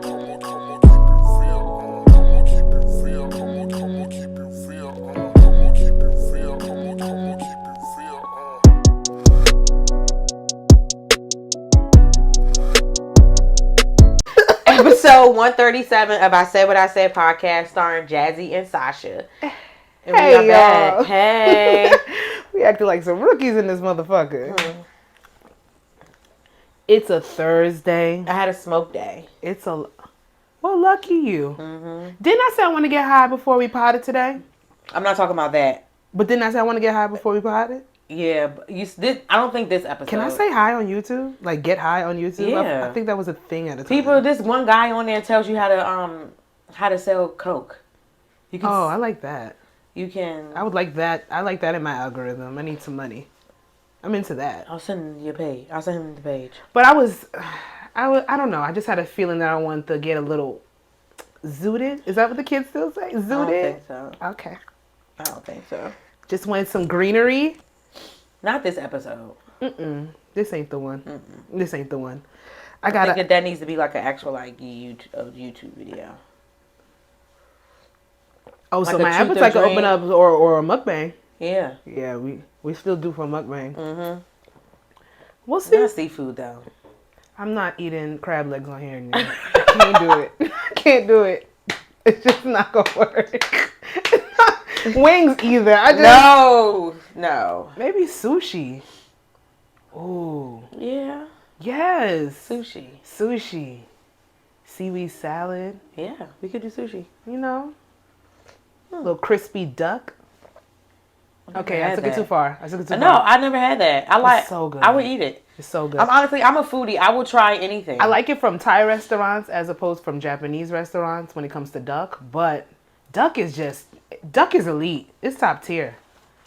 Episode 137 of I Said What I Said podcast starring Jazzy and Sasha. And hey, we are back. Hey. We acting like some rookies in this motherfucker. It's a Thursday. I had a smoke day. Well, lucky you. Didn't I say I want to get high before we potted today? I'm not talking about that. But didn't I say I want to get high before we potted? Yeah, but I don't think this episode. Can I say high on YouTube? Like get high on YouTube? Yeah. I think that was a thing at the time. People, this one guy on there tells you how to sell coke. You can. Oh, I like that. You can. I would like that. I like that in my algorithm. I need some money. I'm into that. I'll send you a page. I'll send him the page. But I don't know. I just had a feeling that I wanted to get a little zooted. Is that what the kids still say? Zooted? I don't think so. Okay. I don't think so. Just wanted some greenery. Not this episode. This ain't the one. This ain't the one. I think that needs to be like an actual YouTube video. Oh, like so my appetite could open up or a mukbang. Yeah. Yeah, we still do for mukbang. We'll see. Not seafood though. I'm not eating crab legs on here anymore. Can't do it. Can't do it. It's just not gonna work. Wings either. No. Maybe sushi. Ooh. Yeah. Yes. Sushi. Seaweed salad. Yeah, we could do sushi. You know. A little crispy duck. Okay, I took it too far. No, I never had that. It's so good. I would eat it. It's so good. I'm a foodie. I will try anything. I like it from Thai restaurants as opposed from Japanese restaurants when it comes to duck. But duck is elite. It's top tier.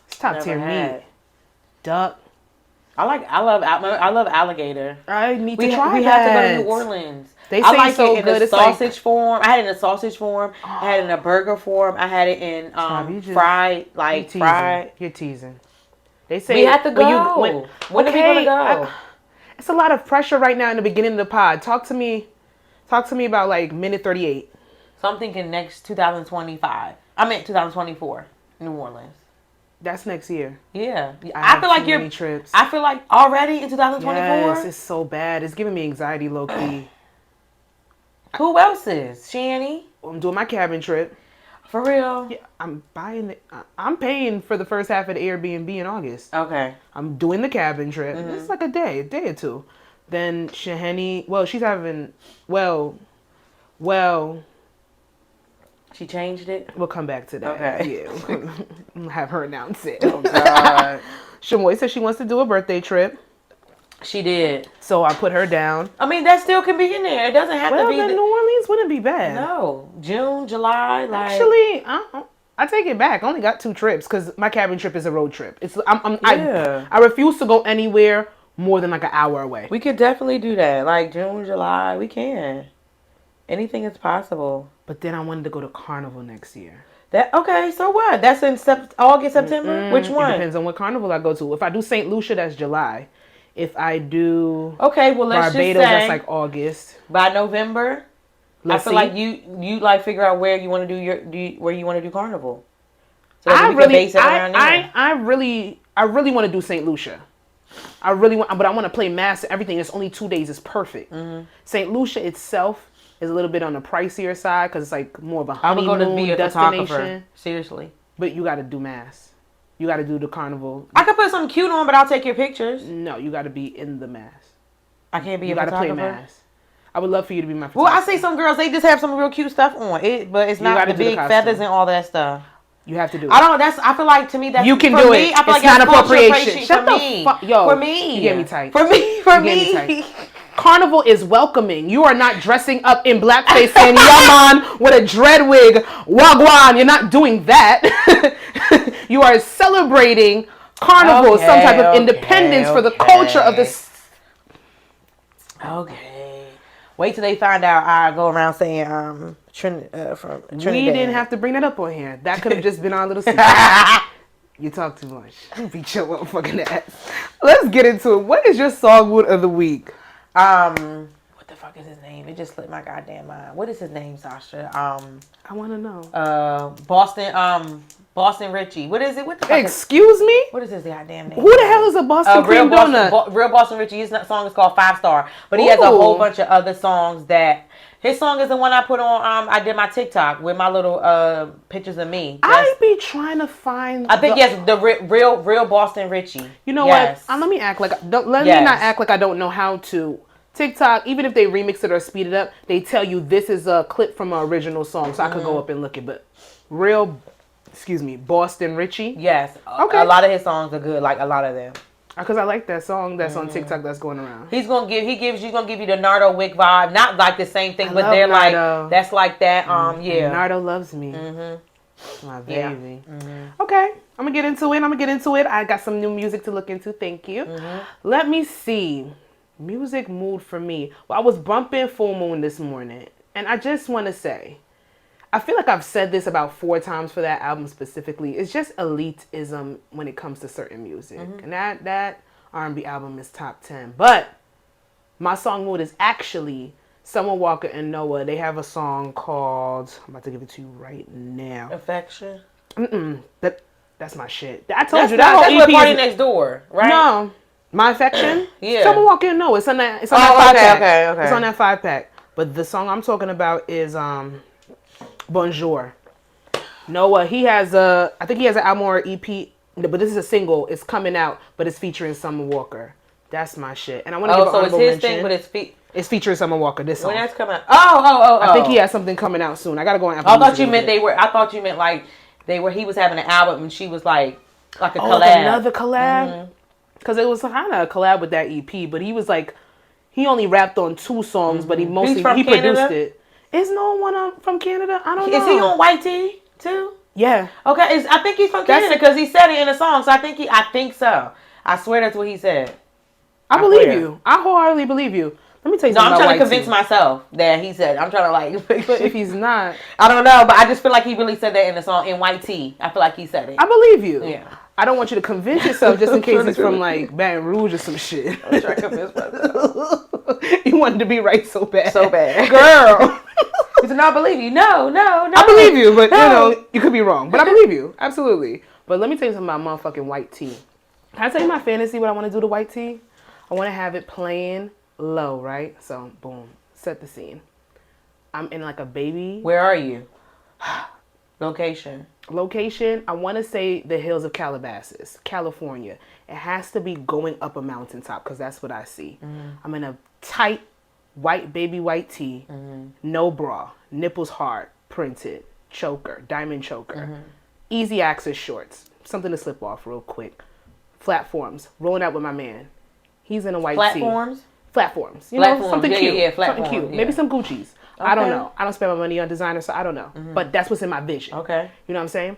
It's top tier meat. Duck. I love alligator. I need to try that. We have to go to New Orleans. They say it's so good. It's sausage form. I had it in a sausage form. I had it in a burger form. I had it in fried. You're teasing. They say we have to go. When are we gonna go? It's a lot of pressure right now in the beginning of the pod. Talk to me about like minute 38. So I'm thinking next 2025. I meant 2024, New Orleans. That's next year. Yeah. I feel like you're trips. I feel like already in 2024. Yes, it's so bad. It's giving me anxiety, low key. Who else is? Shanny? I'm doing my cabin trip. For real? Yeah, I'm paying for the first half of the Airbnb in August. Okay. I'm doing the cabin trip. It's like a day or two. Then Shahani, she's having, she changed it? We'll come back to that. Okay. Yeah. We'll have her announce it. Oh, God. Shamoy said she wants to do a birthday trip. She did. So I put her down. I mean, that still can be in there. It doesn't have to be. Well, New Orleans wouldn't be bad. No. June, July, Actually, I take it back. I only got 2 trips because my cabin trip is a road trip. I refuse to go anywhere more than like an hour away. We could definitely do that. Like June, July, we can. Anything is possible. But then I wanted to go to Carnival next year. Okay, so what? That's in August, September? Which one? It depends on what carnival I go to. If I do St. Lucia, that's July. If I do let's Barbados, just say that's like August. By November, I feel like you like figure out where you want to do where you want to do carnival. So I really want to do St. Lucia. I really want, but I want to play mass. Everything. It's only 2 days. It's perfect. St. Lucia itself is a little bit on the pricier side because it's like more of a honeymoon destination. Seriously. But you got to do mass. You got to do the carnival. I could put something cute on, but I'll take your pictures. No, you got to be in the mass. I can't be a photographer. You got to play mass. I would love for you to be my photographer. Well, I see some girls, they just have some real cute stuff on it, but it's not the big feathers and all that stuff. You have to do it. I don't know. I feel like to me that's you can do it. I feel it's like not appropriation. Shut the fuck, yo. For me, you get me tight. For me. Carnival is welcoming. You are not dressing up in blackface saying "Yaman" with a dread wig, wagwan. You're not doing that. You are celebrating Carnival, some type of independence for the culture of this. Okay. Wait till they find out I go around saying from Trinidad. We didn't have to bring that up on here. That could have just been our little secret. You talk too much. You beat your motherfucking ass. Let's get into it. What is your songwood of the week? What the fuck is his name? It just slipped my goddamn mind. What is his name, Sasha? I want to know. Boston Richie. What is it? What the fuck? Excuse me? What is his goddamn name? Who the hell is a Boston cream donut? Real Boston Richie. His song is called 5 Star, but he has a whole bunch of other songs that. His song is the one I put on. I did my TikTok with my little pictures of me. I be trying to find. I think yes, the real Boston Richie. You know what? Let me act like. Let me not act like I don't know how to. TikTok, even if they remix it or speed it up, they tell you this is a clip from an original song, so I could go up and look it. But Boston Richie. Yes. Okay. A lot of his songs are good. Like a lot of them. Because I like that song that's on TikTok that's going around. He's gonna give you the Nardo Wick vibe. Not like the same thing, but they're Nardo. Like that's like that. Yeah. Nardo loves me. My baby. Okay, I'm gonna get into it. I got some new music to look into. Thank you. Let me see. Music mood for me. Well, I was bumping Full Moon this morning, and I just want to say, I feel like I've said this about 4 times for that album specifically. It's just elitism when it comes to certain music. And that R&B album is top 10. But my song mood is actually Summer Walker and Noah. They have a song called, I'm about to give it to you right now. Affection? That's my shit. I told you that whole EP what Party Next Door, right? No. My Affection? Yeah. Summer Walker and Noah. It's on that 5-pack. Okay. It's on that 5-pack. But the song I'm talking about is Bonjour. Noah, he has I think he has an album or EP, but this is a single. It's coming out, but it's featuring Summer Walker. That's my shit. And I want to give an honorable mention. Thing, but it's featuring Summer Walker. This song. When that's coming out? Oh. I think he has something coming out soon. I gotta go on Apple Music. I thought you meant like he was having an album and she was like a collab. Like another collab. Because it was kind of a collab with that EP, but he was like, he only rapped on 2 songs, but he produced it. Is no one from Canada? I don't know. Is he on White Tea too? Yeah. Okay. I think he's from Canada because he said it in a song. So I think so. I swear that's what he said. I believe you. I wholeheartedly believe you. Let me tell you something. I'm trying to convince myself that he said. I'm trying to But if he's not, I don't know. But I just feel like he really said that in the song in White Tea. I feel like he said it. I believe you. Yeah. I don't want you to convince yourself just in case he's from like Baton Rouge or some shit. I'm trying to convince myself. You wanted to be right so bad. So bad. Girl. He said, no, I believe you. No. I believe you, but you could be wrong. But I believe you. Absolutely. But let me tell you something about motherfucking White Tea. Can I tell you my fantasy, what I want to do to White Tea? I want to have it playing low, right? So, boom. Set the scene. I'm in like a baby. Where are you? Location, I want to say the hills of Calabasas, California. It has to be going up a mountaintop because that's what I see. I'm in a tight white tee, no bra, nipples hard, printed, choker, diamond choker, easy access shorts, something to slip off real quick, flatforms, rolling out with my man. He's in a white tee. Flatforms. You know, something cute. Yeah, something cute. Yeah. Maybe some Gucci's. Okay. I don't know. I don't spend my money on designer, so I don't know. But that's what's in my vision. Okay. You know what I'm saying?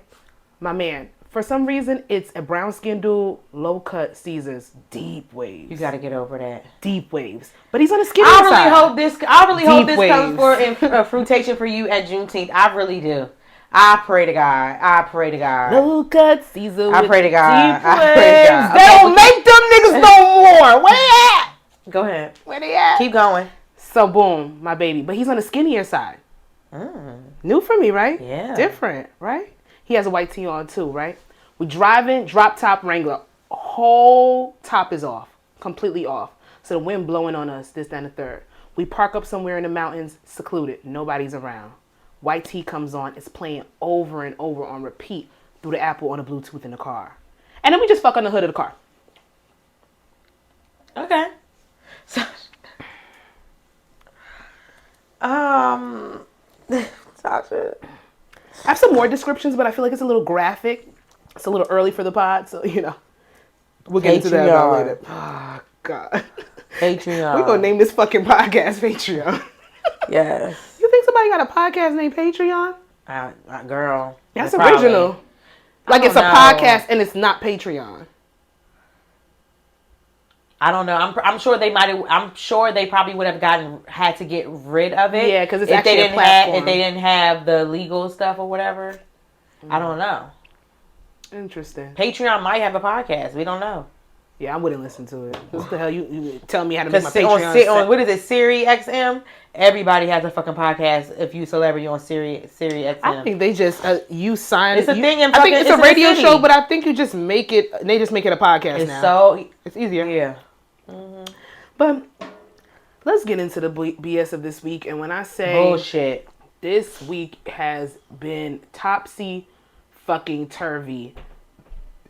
My man, for some reason, it's a brown skin dude, low cut Caesars, deep waves. You got to get over that. Deep waves. But he's on the skinny side. I really hope this comes for fruitation for you at Juneteenth. I really do. I pray to God. Low cut Caesar. I pray to God. They don't make them niggas no more. Where they at? Go ahead. Where they at? Keep going. So boom, my baby. But he's on the skinnier side. New for me, right? Yeah. Different, right? He has a white tee on too, right? We driving, drop top Wrangler. Whole top is off. Completely off. So the wind blowing on us, this, that, and the third. We park up somewhere in the mountains, secluded. Nobody's around. White tee comes on. It's playing over and over on repeat through the Apple on the Bluetooth in the car. And then we just fuck on the hood of the car. Okay. So, Sasha. I have some more descriptions, but I feel like it's a little graphic. It's a little early for the pod, so we'll get into that later. Oh God. Patreon. We're gonna name this fucking podcast Patreon. Yes. You think somebody got a podcast named Patreon? Girl. That's original. Like it's a podcast and it's not Patreon. I don't know. I'm sure they might have. I'm sure they probably would have had to get rid of it. Yeah, because it's actually a platform. If they didn't have the legal stuff or whatever, I don't know. Interesting. Patreon might have a podcast. We don't know. Yeah, I wouldn't listen to it. What the hell? You tell me how to make my Because Patreon. on what is it, Siri XM? Everybody has a fucking podcast if you celebrity on Siri XM. I think they just you sign. It's a thing in I think fucking- it's a radio in the show, city. but I think you just make it. They just make it a podcast It's now. so It's easier. yeah. But let's get into the BS of this week. And when I say Bullshit. this week has been topsy fucking turvy.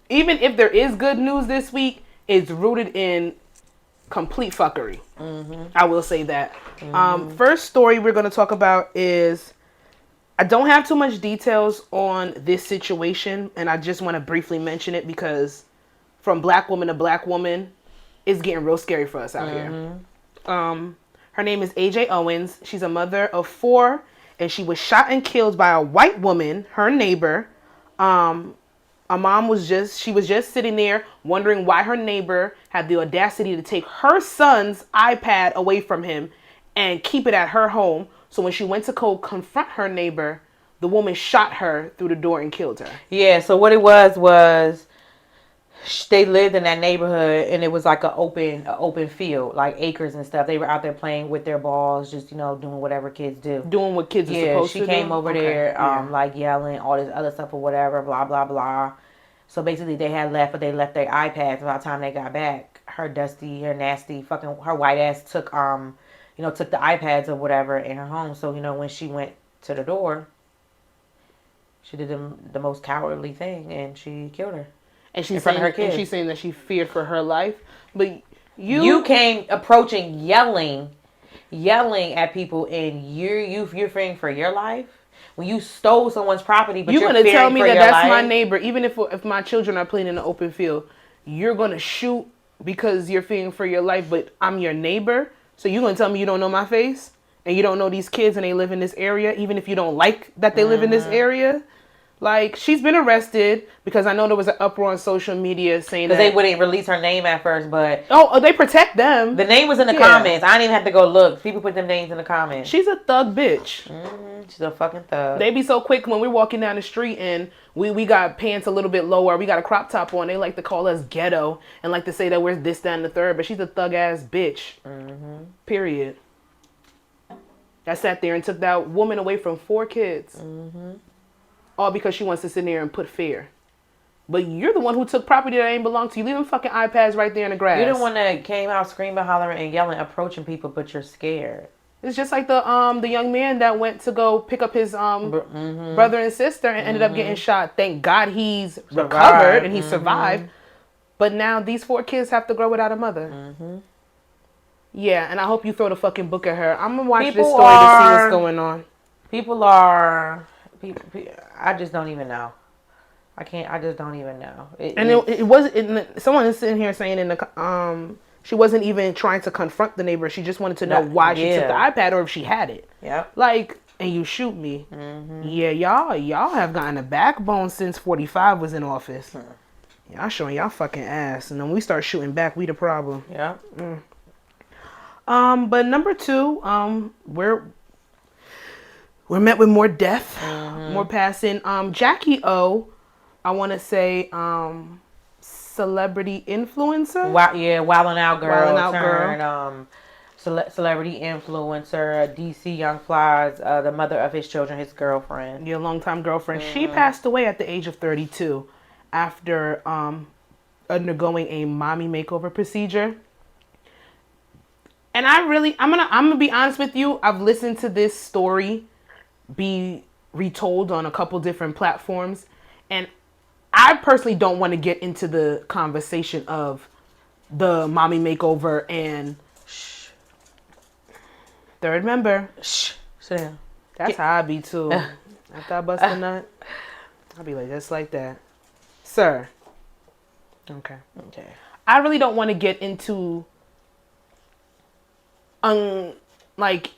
Even if there is good news this week, it's rooted in complete fuckery. I will say that. First story we're going to talk about is, I don't have too much details on this situation, and I just want to briefly mention it because from black woman to black woman, it's getting real scary for us out here. Her name is AJ Owens. She's a mother of 4, and she was shot and killed by a white woman, her neighbor. A mom was just sitting there wondering why her neighbor had the audacity to take her son's iPad away from him and keep it at her home. So when she went to go confront her neighbor, the woman shot her through the door and killed her. Yeah, so what it was they lived in that neighborhood, and it was like an open field, like acres and stuff. They were out there playing with their balls, just, doing whatever kids do. Doing what kids are supposed to do? She came over there, Yeah. like yelling, all this other stuff or whatever, blah, blah, blah. So basically they had left, but they left their iPads. By the time they got back, her dusty, her nasty, fucking, her white ass took took the iPads or whatever in her home. So, when she went to the door, she did the most cowardly thing, and she killed her. And she's in front saying, of her kids. and she's saying that she feared for her life. But you came approaching, yelling at people, and you're fearing for your life. When you stole someone's property, but you're gonna tell me that that's life? my neighbor, even if my children are playing in the open field, you're gonna shoot because you're fearing for your life, but I'm your neighbor. So you're gonna tell me you don't know my face and you don't know these kids and they live in this area, even if you don't like that they live in this area. Like, she's been arrested because I know there was an uproar on social media saying that they wouldn't release her name at first, but they protect them. The name was in the comments. I didn't even have to go look. People put them names in the comments. She's a thug bitch. She's a fucking thug. They be so quick when we're walking down the street and we got pants a little bit lower. We got a crop top on. They like to call us ghetto and like to say that we're this, that, and the third. But she's a thug ass bitch. Period. That sat there and took that woman away from 4 kids. All because she wants to sit there and put fear. But you're the one who took property that ain't belong to you. Leave them fucking iPads right there in the grass. You're the one that came out screaming, hollering, and yelling, approaching people, but you're scared. It's just like the young man that went to go pick up his brother and sister and ended up getting shot. Thank God he's recovered and he survived. But now these 4 kids have to grow without a mother. Yeah, and I hope you throw the fucking book at her. I'm gonna watch this story to see what's going on. People are. I just don't even know. I just don't even know. Someone is sitting here saying in the she wasn't even trying to confront the neighbor. She just wanted to know why she took the iPad or if she had it. Yeah. Like, and you shoot me. Yeah, y'all have gotten a backbone since 45 was in office. Y'all showing y'all fucking ass, and then we start shooting back, we the problem. Yeah. But number 2, we're met with more death, more passing. Jackie O, I want to say, celebrity influencer. Wildin' Out Girl. Wildin' Out Girl. Celebrity influencer, DC Young Flies, the mother of his children, his girlfriend. Your longtime girlfriend. She passed away at the age of 32 after undergoing a mommy makeover procedure. And I'm gonna be honest with you. I've listened to this story be retold on a couple different platforms, and I personally don't want to get into the conversation of the mommy makeover and third member. Sit down. That's how I be too. After I bust a nut, I'll be like, just like that, sir. Okay. I really don't want to get into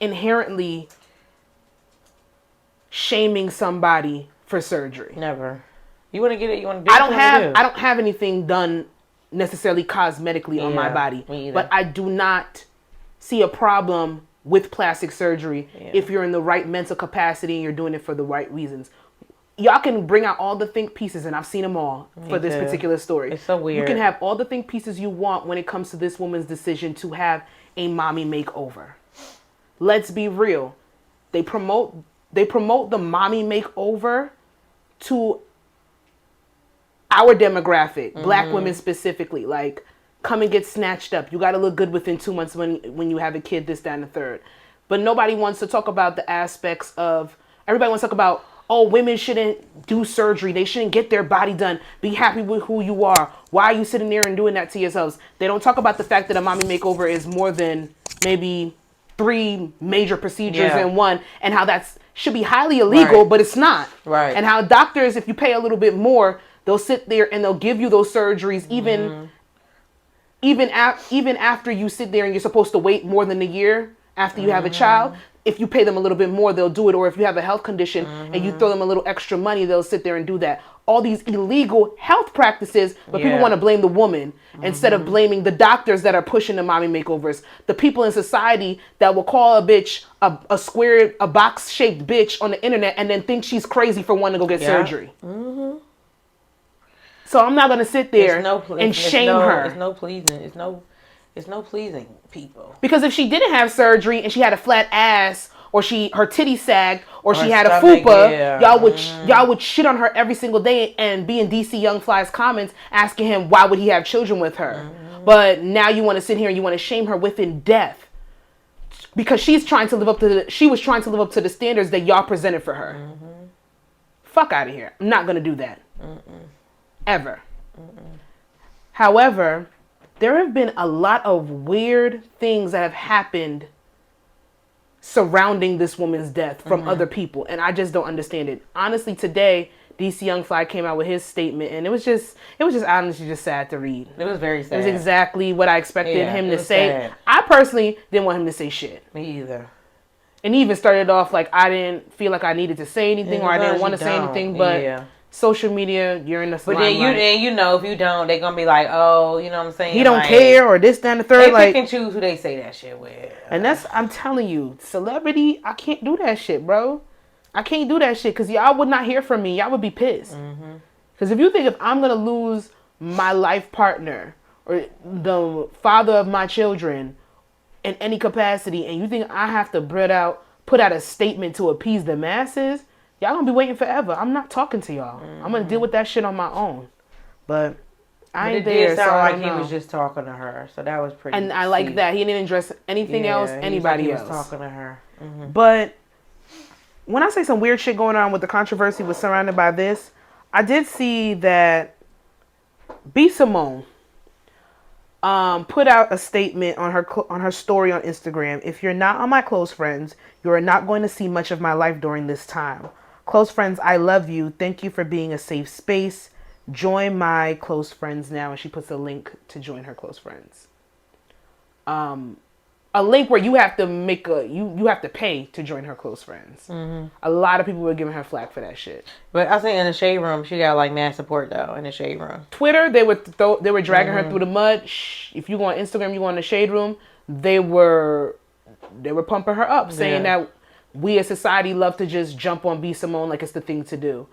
inherently shaming somebody for surgery. Never. You want to get it? You want to do it? I don't have anything done necessarily cosmetically on my body, but I do not see a problem with plastic surgery if you're in the right mental capacity and you're doing it for the right reasons. y'all can bring out all the think pieces, and I've seen them all for this too. particular story. It's so weird. You can have all the think pieces you want when it comes to this woman's decision to have a mommy makeover. Let's be real. They promote the mommy makeover to our demographic, black women specifically. Like, come and get snatched up. You got to look good within 2 months when you have a kid, this, that, and the third. But nobody wants to talk about the aspects of, everybody wants to talk about, oh, women shouldn't do surgery. They shouldn't get their body done. Be happy with who you are. Why are you sitting there and doing that to yourselves? They don't talk about the fact that a mommy makeover is more than maybe 3 major procedures in one, and how that's should be highly illegal, but it's not. Right. And how doctors, if you pay a little bit more, they'll sit there and they'll give you those surgeries even after you sit there and you're supposed to wait more than a year after you have a child. If you pay them a little bit more, they'll do it. Or if you have a health condition and you throw them a little extra money, they'll sit there and do that. All these illegal health practices, but people want to blame the woman instead of blaming the doctors that are pushing the mommy makeovers. The people in society that will call a bitch a box-shaped bitch on the internet and then think she's crazy for wanting to go get surgery. So I'm not going to sit there and shame her. It's no pleasing. It's no pleasing people. Because if she didn't have surgery and she had a flat ass, or her titty sagged, or she had a stomach, fupa, y'all would shit on her every single day and be in DC Young Fly's comments asking him why would he have children with her. But now you want to sit here and you want to shame her within death because she was trying to live up to the standards that y'all presented for her. Fuck out of here. I'm not gonna do that. Ever. However, there have been a lot of weird things that have happened surrounding this woman's death from other people, and I just don't understand it. Honestly, today, DC Young Fly came out with his statement, and it was just honestly just sad to read. It was very sad. It was exactly what I expected him to say. Sad. I personally didn't want him to say shit. Me either. And he even started off like I didn't feel like I needed to say anything, or I didn't want to say anything, but social media, you're in the But limelight. then you know, if you don't, they're gonna be like, oh, you know what I'm saying? He don't care, or this, that, and the third. They pick and choose who they say that shit with. And I'm telling you, celebrity, I can't do that shit, bro. I can't do that shit because y'all would not hear from me. Y'all would be pissed. Because if I'm gonna lose my life partner or the father of my children in any capacity, and you think I have to put out a statement to appease the masses, y'all gonna be waiting forever. I'm not talking to y'all. I'm gonna deal with that shit on my own. But I ain't there. It sounded so like he was just talking to her, so that was pretty. And I like that he didn't address anything else, anybody else. He was talking to her. But when I say some weird shit going on with the controversy was surrounded by this, I did see that B. Simone put out a statement on her story on Instagram. If you're not on my close friends, you are not going to see much of my life during this time. Close friends, I love you. Thank you for being a safe space. Join my close friends now. And she puts a link to join her close friends. A link where you have to you have to pay to join her close friends. A lot of people were giving her flack for that shit. But I think in the shade room, she got like mad support though. In the shade room, Twitter, they were dragging her through the mud. If you go on Instagram, you go in the shade room, they were pumping her up, saying that we as society love to just jump on B. Simone like it's the thing to do.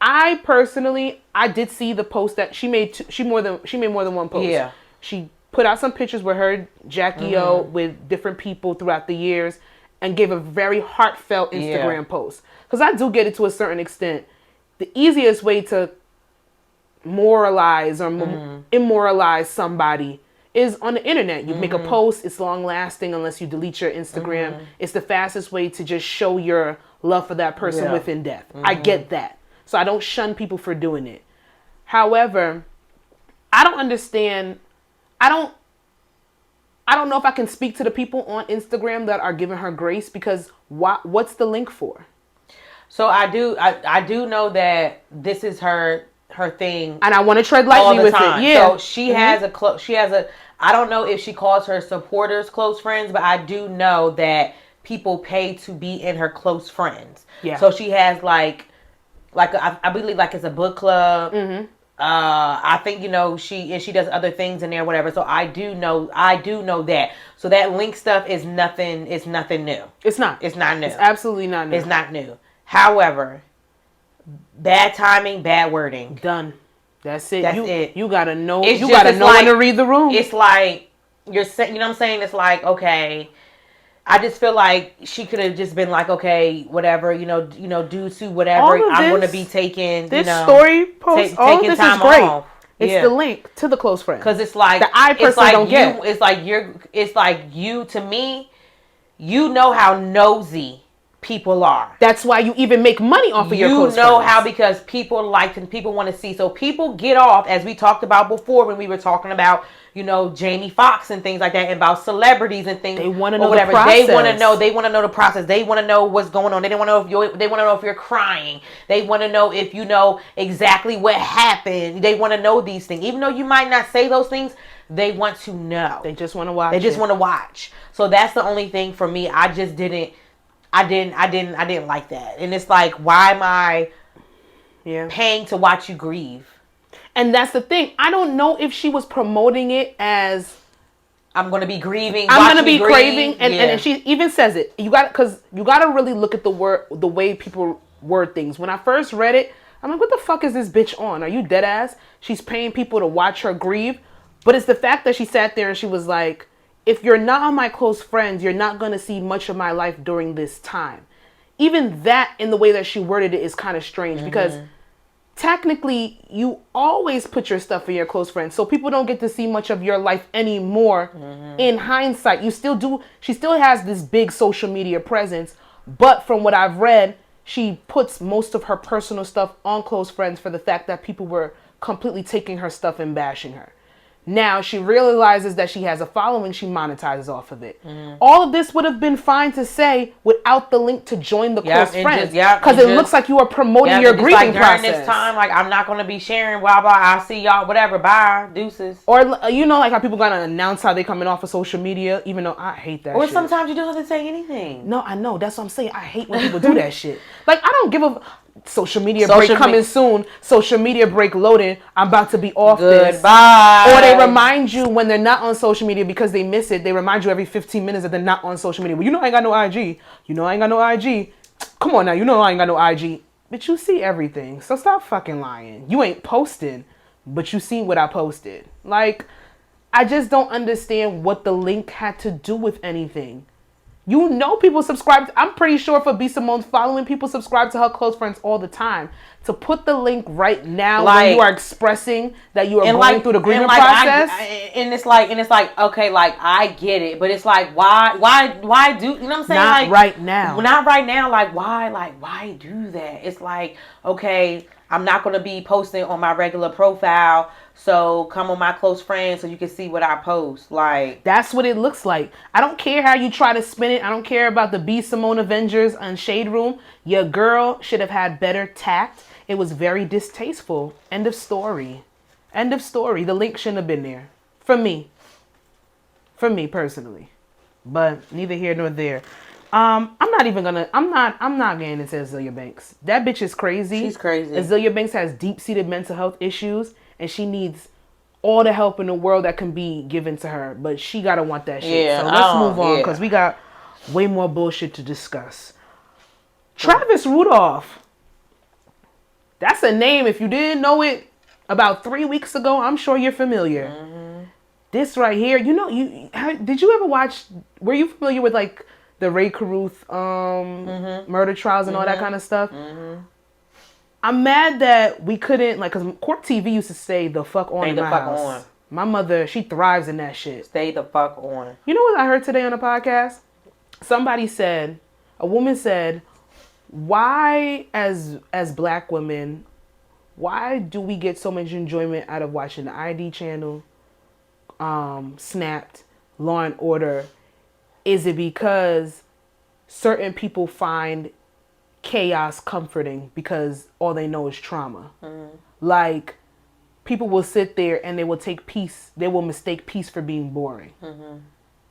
I personally, I did see the post that she made. She made more than one post. Yeah, she put out some pictures with her, Jackie O, with different people throughout the years, and gave a very heartfelt Instagram post. Because I do get it to a certain extent. The easiest way to moralize or immoralize somebody is on the internet. You make a post, it's long lasting unless you delete your Instagram. It's the fastest way to just show your love for that person within death. I get that. So I don't shun people for doing it. However, I don't understand. I don't know if I can speak to the people on Instagram that are giving her grace, because what's the link for? So I do know that this is her thing, and I want to tread lightly with it. Yeah. So she has a I don't know if she calls her supporters close friends, but I do know that people pay to be in her close friends. Yeah. So she has like I believe like it's a book club. I think she does other things in there, whatever. So I do know that. So that link stuff is nothing. It's nothing new. It's not. It's not new. It's absolutely not new. It's not new. However, Bad timing, bad wording. Done. That's it. That's it. You gotta know. It's You just, gotta it's know like, when to read the room. It's like you're saying. You know what I'm saying? It's like, okay. I just feel like she could have just been like, okay, whatever, due to whatever, I'm going to be taking, this story post, all taking of this time is great. off. It's the link to the close friend. Because it's like, that I personally don't get. It's like you, to me, you know how nosy people are. That's why you even make money off of your close friends. You know how, because people like and people want to see. So people get off, as we talked about before when we were talking about, Jamie Foxx and things like that, and about celebrities and things. They want to know the process. They want to know the process. They want to know what's going on. They want to know if you're crying. They want to know if you know exactly what happened. They want to know these things. Even though you might not say those things, they want to know. They just want to watch. They just want to watch. So that's the only thing for me. I didn't like that. And it's like, why am I paying to watch you grieve? And that's the thing. I don't know if she was promoting it as I'm going to be grieving. I'm going to be craving. And she even says it. Because you got to really look at the way people word things. When I first read it, I'm like, what the fuck is this bitch on? Are you dead ass? She's paying people to watch her grieve. But it's the fact that she sat there and she was like, if you're not on my close friends, you're not going to see much of my life during this time. Even that, in the way that she worded it, is kind of strange because technically you always put your stuff in your close friends, so people don't get to see much of your life anymore. In hindsight, you still do. She still has this big social media presence, but from what I've read, she puts most of her personal stuff on close friends for the fact that people were completely taking her stuff and bashing her. Now she realizes that she has a following, she monetizes off of it. All of this would have been fine to say without the link to join the close friends. Because it looks like you are promoting your grieving process. During this time, like, I'm not going to be sharing, blah, blah, I'll see y'all, whatever, bye, deuces. Or, like how people got to announce how they coming off of social media, even though I hate that shit. Or sometimes you don't have to say anything. No, I know. That's what I'm saying. I hate when people do that shit. Like, I don't give a... Social media break coming soon. Social media break loading. I'm about to be off this. Goodbye. Or they remind you when they're not on social media because they miss it. They remind you every 15 minutes that they're not on social media. Well, you know I ain't got no IG. You know I ain't got no IG. Come on now. You know I ain't got no IG. But you see everything. So stop fucking lying. You ain't posting, but you seen what I posted. Like, I just don't understand what the link had to do with anything. You know people subscribe. I'm pretty sure for B. Simone's following, people subscribe to her close friends all the time. To put the link right now when you are expressing that you are going through the grieving process. And it's like, okay, like, I get it. But it's like, why do, you know what I'm saying? Not right now. Not right now. Like, why do that? It's like, okay, I'm not going to be posting on my regular profile. So come on my close friends so you can see what I post. Like, that's what it looks like. I don't care how you try to spin it. I don't care about the B. Simone Avengers and Shade Room. Your girl should have had better tact. It was very distasteful. End of story. End of story. The link shouldn't have been there. For me. For me personally. But neither here nor there. I'm not getting into Azealia Banks. That bitch is crazy. She's crazy. Azealia Banks has deep-seated mental health issues, and she needs all the help in the world that can be given to her. But she gotta want that shit. Yeah, so let's move on, because we got way more bullshit to discuss. Travis Rudolph. That's a name. If you didn't know it about 3 weeks ago, I'm sure you're familiar. This right here, did you ever watch? Were you familiar with like the Ray Carruth murder trials and all that kind of stuff? I'm mad that we couldn't, like, because Court TV used to stay the fuck on in my house. My mother, she thrives in that shit. Stay the fuck on. You know what I heard today on a podcast? A woman said, why as black women, why do we get so much enjoyment out of watching the ID channel, Snapped, Law and Order? Is it because certain people find chaos comforting because all they know is trauma? Like, people will sit there and they will mistake peace for being boring.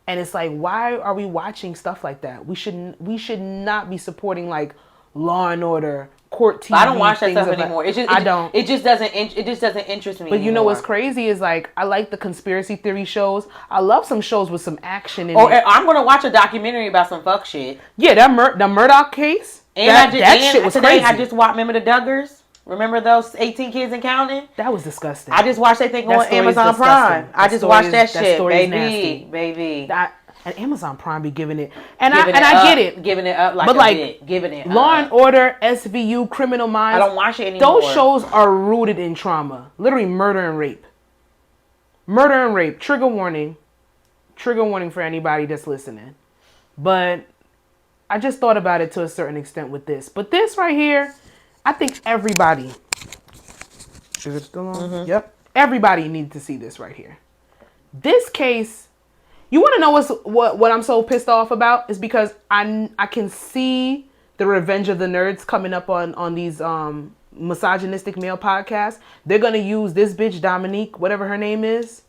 And it's like, why are we watching stuff like that? We should not be supporting like Law and Order, Court TV. I don't watch that stuff anymore. It just doesn't interest me. But you know what's crazy is, like, I like the conspiracy theory shows. I love some shows with some action in it. I'm gonna watch a documentary about some fuck shit. Yeah, the Murdoch case. And that shit was today crazy. I just watched. Remember the Duggars? Remember those 18 kids and counting? That was disgusting. I just watched that thing on Amazon Prime. I just watched that shit, baby. And Amazon Prime be giving it, and I get it, giving it up like but a bit, giving it Law up. and Order, SVU, Criminal Minds. I don't watch it anymore. Those shows are rooted in trauma, literally murder and rape. Murder and rape. Trigger warning for anybody that's listening. But I just thought about it to a certain extent with this. But this right here, I think everybody. Is it still on? Mm-hmm. Yep. Everybody needs to see this right here. This case. You want to know what I'm so pissed off about? Is because I can see the Revenge of the Nerds coming up on these misogynistic male podcasts. They're gonna use this bitch Dominique, whatever her name is,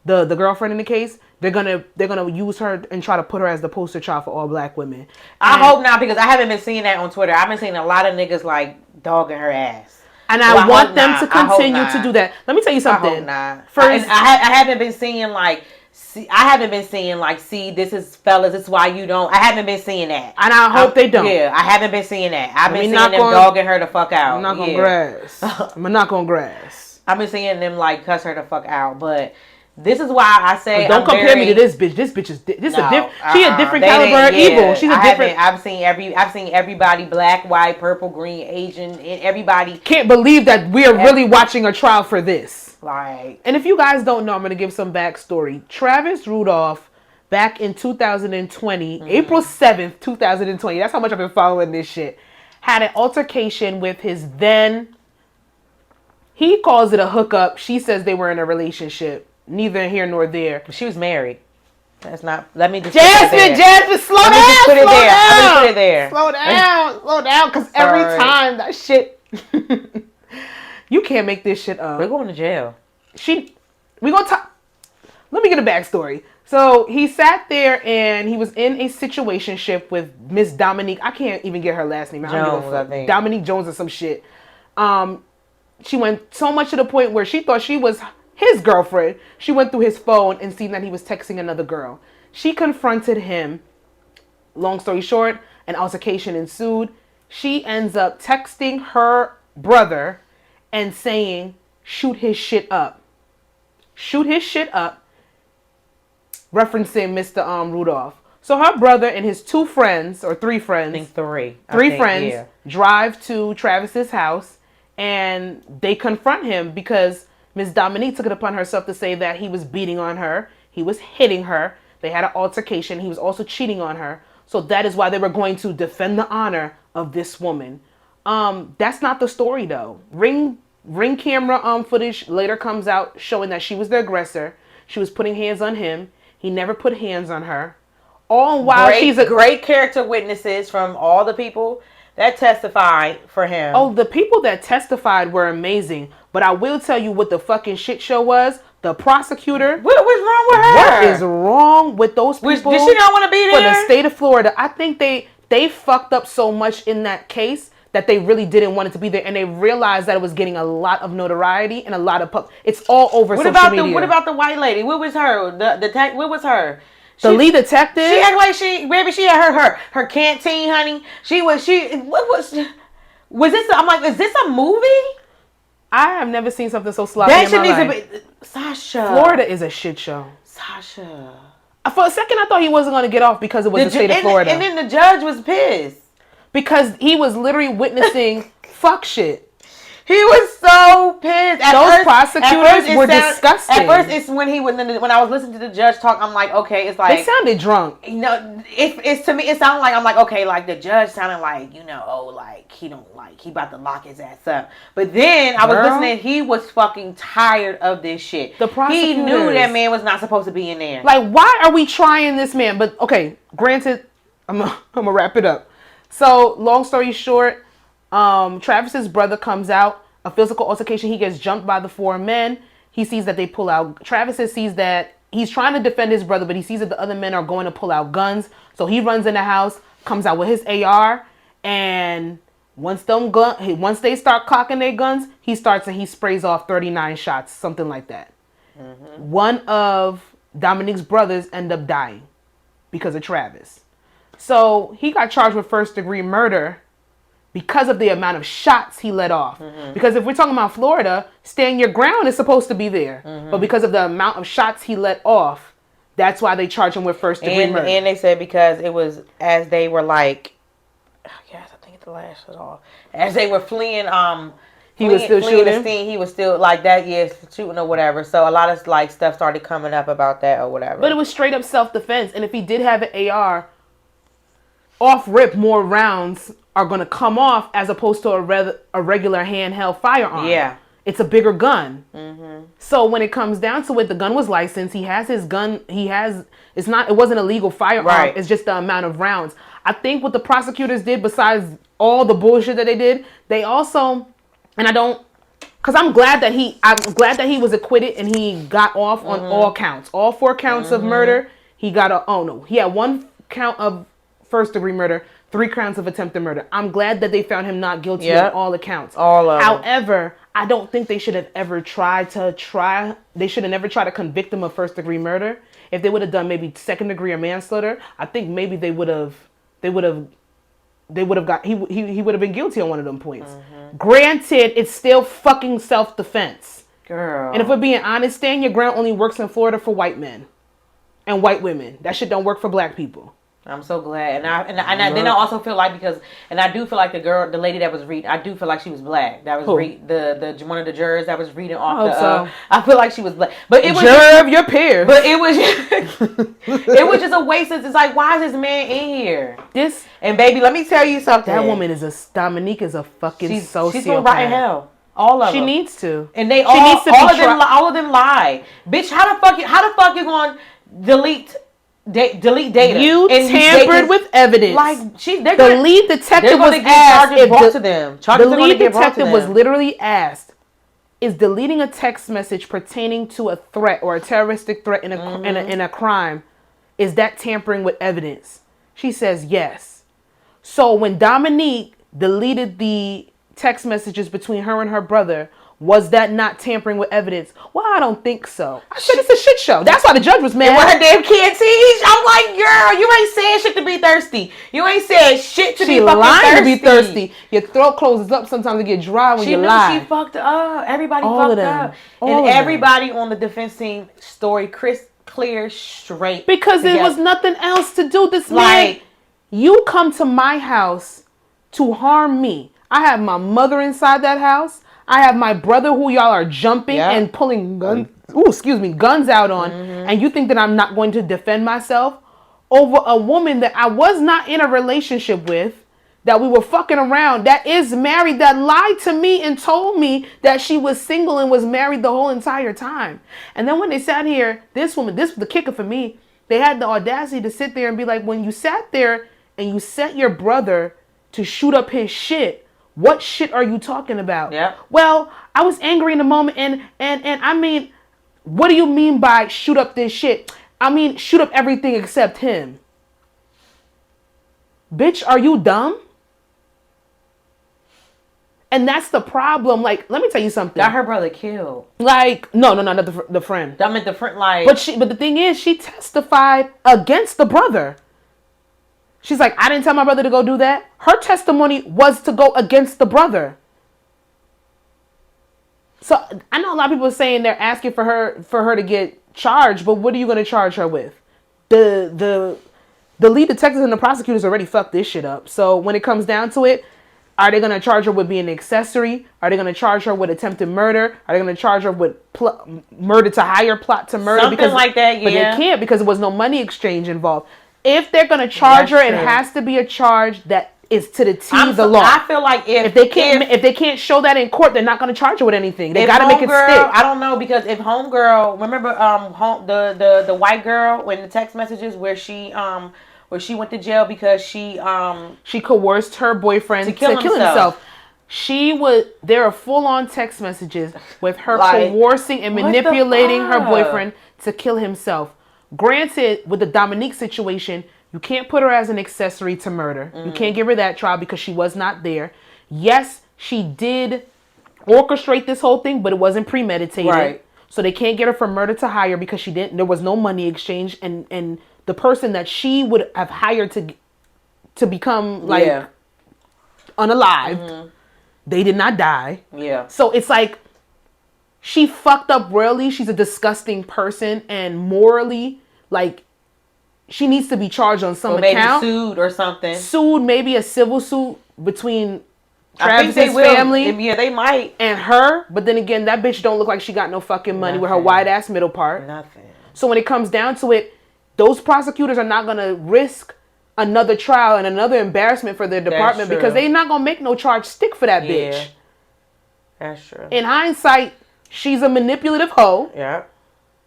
the girlfriend in the case. They're gonna use her and try to put her as the poster child for all black women. I hope not, because I haven't been seeing that on Twitter. I've been seeing a lot of niggas like dogging her ass. And I want them to continue to do that. Let me tell you something. I hope not. First, I haven't been seeing like. See, this is fellas, this is why you don't. I haven't been seeing that. And I hope they don't. Yeah, I haven't been seeing that. I've been seeing them dogging her the fuck out. I'm not gonna grass. I'm not gonna grass. I've been seeing them like cuss her the fuck out. But this is why I say but don't compare me to this bitch. This bitch is she a different caliber of evil. She's a different. I've seen everybody, black, white, purple, green, Asian, and everybody. Can't believe that we are really watching a trial for this. Like, and if you guys don't know, I'm going to give some backstory. Travis Rudolph, back in 2020, April 7th, 2020, that's how much I've been following this shit, had an altercation with his then, he calls it a hookup. She says they were in a relationship. Neither here nor there. She was married. That's not, let me just Jasmine, slow down. Let me just put it there. Slow down, because every time that shit... You can't make this shit up. We're going to jail. We gonna talk. Let me get a backstory. So he sat there and he was in a situationship with Miss Dominique. I can't even get her last name. I think. Dominique Jones or some shit. She went so much to the point where she thought she was his girlfriend. She went through his phone and seen that he was texting another girl. She confronted him. Long story short, an altercation ensued. She ends up texting her brother and saying, shoot his shit up. Shoot his shit up. Referencing Mr. Rudolph. So her brother and his two friends, or three friends. I think three. Three friends drive to Travis's house and they confront him because Miss Dominique took it upon herself to say that he was beating on her. He was hitting her. They had an altercation. He was also cheating on her. So that is why they were going to defend the honor of this woman. That's not the story though. Ring camera footage later comes out showing that she was the aggressor. She was putting hands on him. He never put hands on her. All while she's a great character witnesses from all the people that testified for him. Oh, the people that testified were amazing. But I will tell you what the fucking shit show was. The prosecutor. What was wrong with her? What is wrong with those people? Did she not want to be there? For the state of Florida. I think they fucked up so much in that case that they really didn't want it to be there, and they realized that it was getting a lot of notoriety and a lot of it's all over social media. What about the white lady? What was her? What was her? The lead detective. She acted like she had her canteen, honey. Was this? I'm like, is this a movie? I have never seen something so sloppy in my life. Sasha. Florida is a shit show. Sasha. For a second, I thought he wasn't going to get off because it was the state of Florida. And then the judge was pissed. Because he was literally witnessing fuck shit. He was so pissed. Those prosecutors were disgusting. At first, it's when I was listening to the judge talk, I'm like, okay, it's like they sounded drunk. You know, it's to me, it sounded like I'm like, okay, like the judge sounded like, you know, oh, like he about to lock his ass up. But then I was listening, he was fucking tired of this shit. The prosecutors, he knew that man was not supposed to be in there. Like, why are we trying this man? But okay, granted, I'm gonna wrap it up. So, long story short, Travis's brother comes out, a physical altercation. He gets jumped by the four men. He sees that they pull out. Travis sees that he's trying to defend his brother, but he sees that the other men are going to pull out guns. So he runs in the house, comes out with his AR, and once they start cocking their guns, he starts and he sprays off 39 shots, something like that. Mm-hmm. One of Dominique's brothers ended up dying because of Travis. So he got charged with first-degree murder because of the amount of shots he let off. Because if we're talking about Florida, stand your ground is supposed to be there. But because of the amount of shots he let off, that's why they charge him with first degree murder. And they said because it was as they were like, yes, I think it's the last was off. As they were fleeing, he was still shooting. The scene, he was still like that, shooting or whatever. So a lot of like stuff started coming up about that or whatever. But it was straight up self-defense. And if he did have an AR, off rip, more rounds are going to come off as opposed to a regular handheld firearm. Yeah. It's a bigger gun. So when it comes down to it, the gun was licensed. He has his gun. It wasn't a legal firearm. Right. It's just the amount of rounds. I think what the prosecutors did, besides all the bullshit that they did, they also, because I'm glad that he was acquitted and he got off on all counts. All 4 counts of murder, he had 1 count of first degree murder, 3 counts of attempted murder. I'm glad that they found him not guilty on all accounts. All of them. However, I don't think they should have ever they should have never tried to convict him of first degree murder. If they would have done maybe second degree or manslaughter, I think maybe he would have been guilty on one of them points. Granted, it's still fucking self-defense. Girl. And if we're being honest, stand your ground only works in Florida for white men and white women. That shit don't work for black people. I'm so glad, and then I also feel like I do feel like the lady that was reading, I do feel like she was black. That was the one of the jurors that was reading off I feel like she was black, but it was juror your peers. But it was it was just a waste. It's like, why is this man in here? And baby, let me tell you something. That woman Dominique is a fucking sociopath. She's gonna rot in hell. All of them. She needs to, and all of them lie. Bitch, how the fuck you gonna delete data. You tampered with evidence. Like the lead detective was asked if the lead detective was literally asked, is deleting a text message pertaining to a threat or a terroristic threat in a crime, is that tampering with evidence? She says yes. So when Dominique deleted the text messages between her and her brother, was that not tampering with evidence? Well, I don't think so. I said it's a shit show. That's why the judge was mad. And when her damn kid teach, I'm like, girl, you ain't saying shit to be thirsty. You ain't saying shit to be fucking thirsty. To be thirsty. Your throat closes up sometimes to get dry when you lie. She fucked up. Everybody all fucked up. And everybody on the defense team story clear straight. Because there was nothing else to do. This man, you come to my house to harm me. I have my mother inside that house. I have my brother who y'all are jumping and pulling guns out on. And you think that I'm not going to defend myself over a woman that I was not in a relationship with, that we were fucking around, that is married, that lied to me and told me that she was single and was married the whole entire time. And then when they sat here, this was the kicker for me. They had the audacity to sit there and be like, when you sat there and you sent your brother to shoot up his shit, what shit are you talking about? Yeah. Well, I was angry in the moment, and I mean, what do you mean by shoot up this shit? I mean, shoot up everything except him. Bitch, are you dumb? And that's the problem. Like, let me tell you something. Got her brother killed. Like, no, not the friend. I meant the friend, like. But the thing is, she testified against the brother. She's like, I didn't tell my brother to go do that. Her testimony was to go against the brother. So I know a lot of people are saying they're asking for her to get charged, but what are you going to charge her with? The lead detectives and the prosecutors already fucked this shit up. So when it comes down to it, are they going to charge her with being an accessory? Are they going to charge her with attempted murder? Are they going to charge her with murder to hire, plot to murder? Something like that, yeah. But they can't because there was no money exchange involved. If they're going to charge her, it has to be a charge that is to the T the law. I feel like if they can't show that in court, they're not going to charge her with anything. They got to make it stick. I don't know, because if homegirl, remember the white girl when the text messages where she went to jail because she coerced her boyfriend to kill himself. There are full-on text messages with her coercing and manipulating her boyfriend to kill himself. Granted, with the Dominique situation, you can't put her as an accessory to murder. You can't give her that trial because she was not there. Yes, she did orchestrate this whole thing, but it wasn't premeditated. Right. So they can't get her for murder to hire because there was no money exchange, and the person that she would have hired to become unalived. They did not die. Yeah. So it's like, she fucked up royally. She's a disgusting person, and morally, like, she needs to be charged on some account. Maybe sued or something. Sued, maybe a civil suit between Travis's family. Yeah, they might. And her. But then again, that bitch don't look like she got no fucking money with her wide ass middle part. Nothing. So when it comes down to it, those prosecutors are not going to risk another trial and another embarrassment for their department because they're not going to make no charge stick for that bitch. That's true. In hindsight, she's a manipulative hoe. Yeah.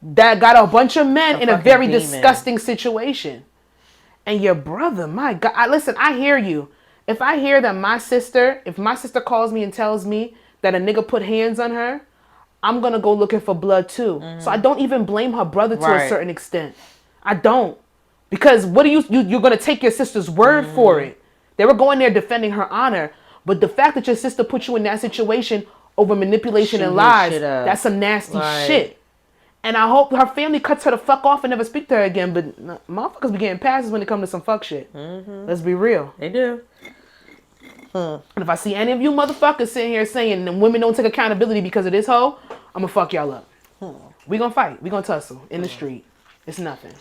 That got a bunch of men in a very demon. disgusting situation. And your brother, my God. Listen, I hear you. If I hear that if my sister calls me and tells me that a nigga put hands on her, I'm going to go looking for blood too. So I don't even blame her brother to a certain extent. I don't. Because what are you're going to take your sister's word for it. They were going there defending her honor. But the fact that your sister put you in that situation over manipulation and lies, that's some nasty shit. And I hope her family cuts her the fuck off and never speak to her again. But motherfuckers be getting passes when it comes to some fuck shit. Let's be real. They do. And if I see any of you motherfuckers sitting here saying that women don't take accountability because of this hoe, I'm gonna fuck y'all up. We gonna fight. We gonna tussle in the street. It's nothing.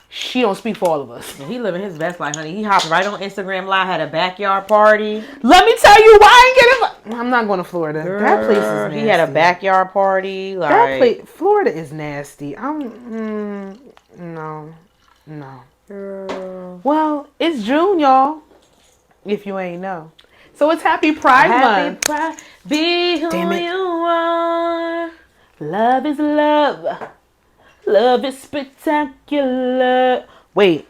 She don't speak for all of us. He living his best life, honey. He hopped right on Instagram Live, had a backyard party. Let me tell you why I ain't getting. I'm not going to Florida. Girl, that place is nasty. He had a backyard party. Like Florida is nasty. No. Girl. Well, it's June, y'all. If you ain't know. So it's Happy Pride Month. Pride. Be who you are. Love is love. Love is spectacular. Wait.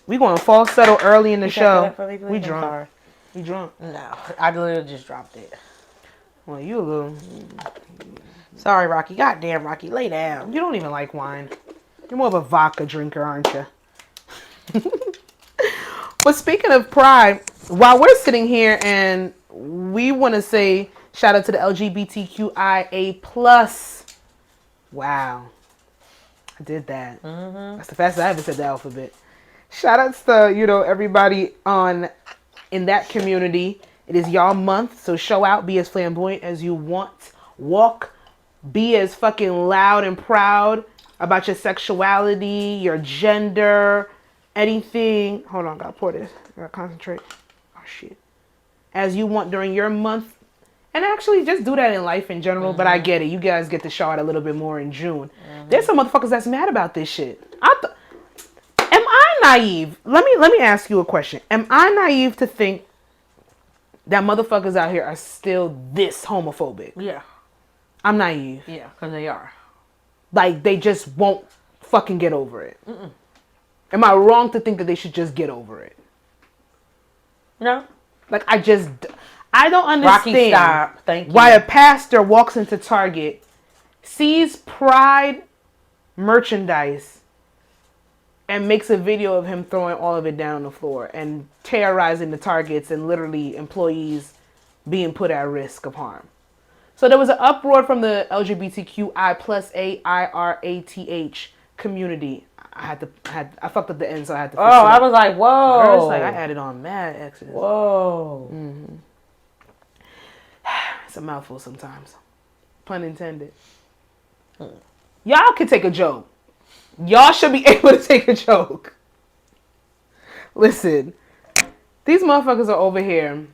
We going to falsetto early in the show. We drunk. You drunk? No. I literally just dropped it. Well, you a little... Sorry, Rocky. Goddamn, Rocky. Lay down. You don't even like wine. You're more of a vodka drinker, aren't you? But speaking of pride, while we're sitting here and we want to say shout out to the LGBTQIA+. Wow. I did that. That's the fastest I ever said the alphabet. Shout outs to, everybody in that community. It is y'all month, so show out, be as flamboyant as you want. Walk, be as fucking loud and proud about your sexuality, your gender, anything. Hold on, gotta pour this. Gotta concentrate. Oh, shit. As you want during your month. And actually, just do that in life in general, but I get it. You guys get to show out a little bit more in June. There's some motherfuckers that's mad about this shit. Am I naive? Let me ask you a question. Am I naive to think that motherfuckers out here are still this homophobic? Yeah. I'm naive. Yeah, because they are. Like, they just won't fucking get over it. Am I wrong to think that they should just get over it? No. Like, I don't understand Rocky, stop. Thank you. why a pastor walks into Target, sees Pride merchandise, and makes a video of him throwing all of it down on the floor and terrorizing the Targets and literally employees being put at risk of harm. So there was an uproar from the LGBTQI+AIRATH community. I fucked up the end, so I had to fix it up. I was like, whoa. It's like I added on mad X's. Whoa. It's a mouthful sometimes. Pun intended. Y'all can take a joke. Y'all should be able to take a joke. Listen, these motherfuckers are over here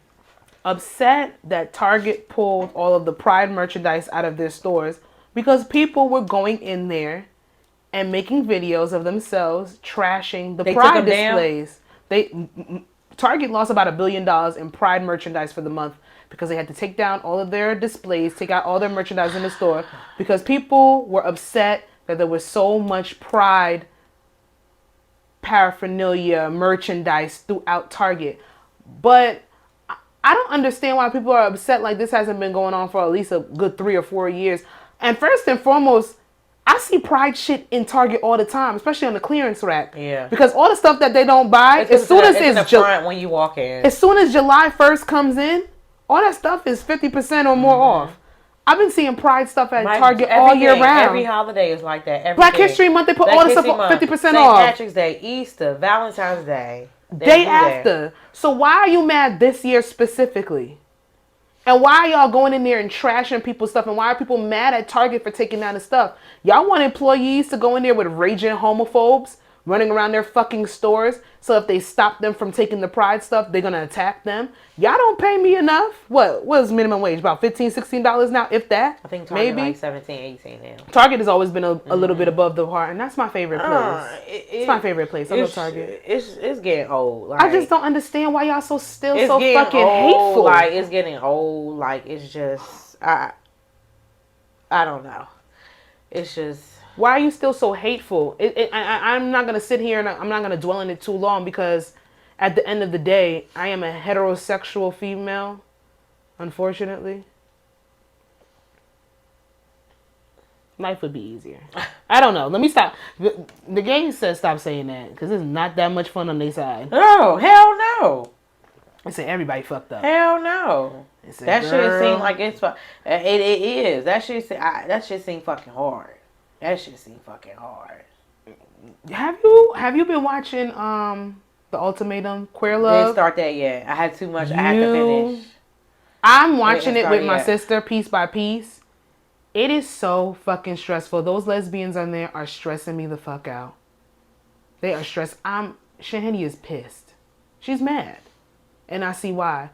upset that Target pulled all of the Pride merchandise out of their stores because people were going in there and making videos of themselves trashing the Pride displays. Target lost about $1 billion in Pride merchandise for the month because they had to take down all of their displays, take out all their merchandise in the store because people were upset that there was so much Pride paraphernalia merchandise throughout Target. But I don't understand why people are upset like this hasn't been going on for at least a good 3 or 4 years. And first and foremost, I see Pride shit in Target all the time, especially on the clearance rack. Yeah. Because all the stuff that they don't buy, as soon as when you walk in, as soon as July 1st comes in, all that stuff is 50% or more off. I've been seeing Pride stuff at Target all year round. Every holiday is like that. Black History Month, they put all the stuff 50% off. St. Patrick's Day, Easter, Valentine's Day. Day after. So why are you mad this year specifically? And why are y'all going in there and trashing people's stuff? And why are people mad at Target for taking down the stuff? Y'all want employees to go in there with raging homophobes running around their fucking stores. So if they stop them from taking the Pride stuff, they're going to attack them. Y'all don't pay me enough. What is minimum wage? About $15, $16 now, if that? I think Target maybe like 17, 18 now. Target has always been a little bit above the par, and that's my favorite place. It's my favorite place. I love Target. It's getting old. Like, I just don't understand why y'all so so fucking old, hateful. Like, it's getting old. Like, it's just I don't know. It's just, why are you still so hateful? I'm not gonna sit here and I'm not gonna dwell on it too long, because at the end of the day, I am a heterosexual female, unfortunately. Life would be easier. I don't know. Let me stop. The gang says stop saying that, because it's not that much fun on their side. no, hell no. I say everybody fucked up. Hell no. That shit seem like it's it is. That shit seem fucking hard. That shit seem fucking hard. Have you been watching The Ultimatum, Queer Love? Didn't start that yet. I had too much. I had to finish. I'm watching it with my sister piece by piece. It is so fucking stressful. Those lesbians on there are stressing me the fuck out. They are stressed. Shahini is pissed. She's mad. And I see why.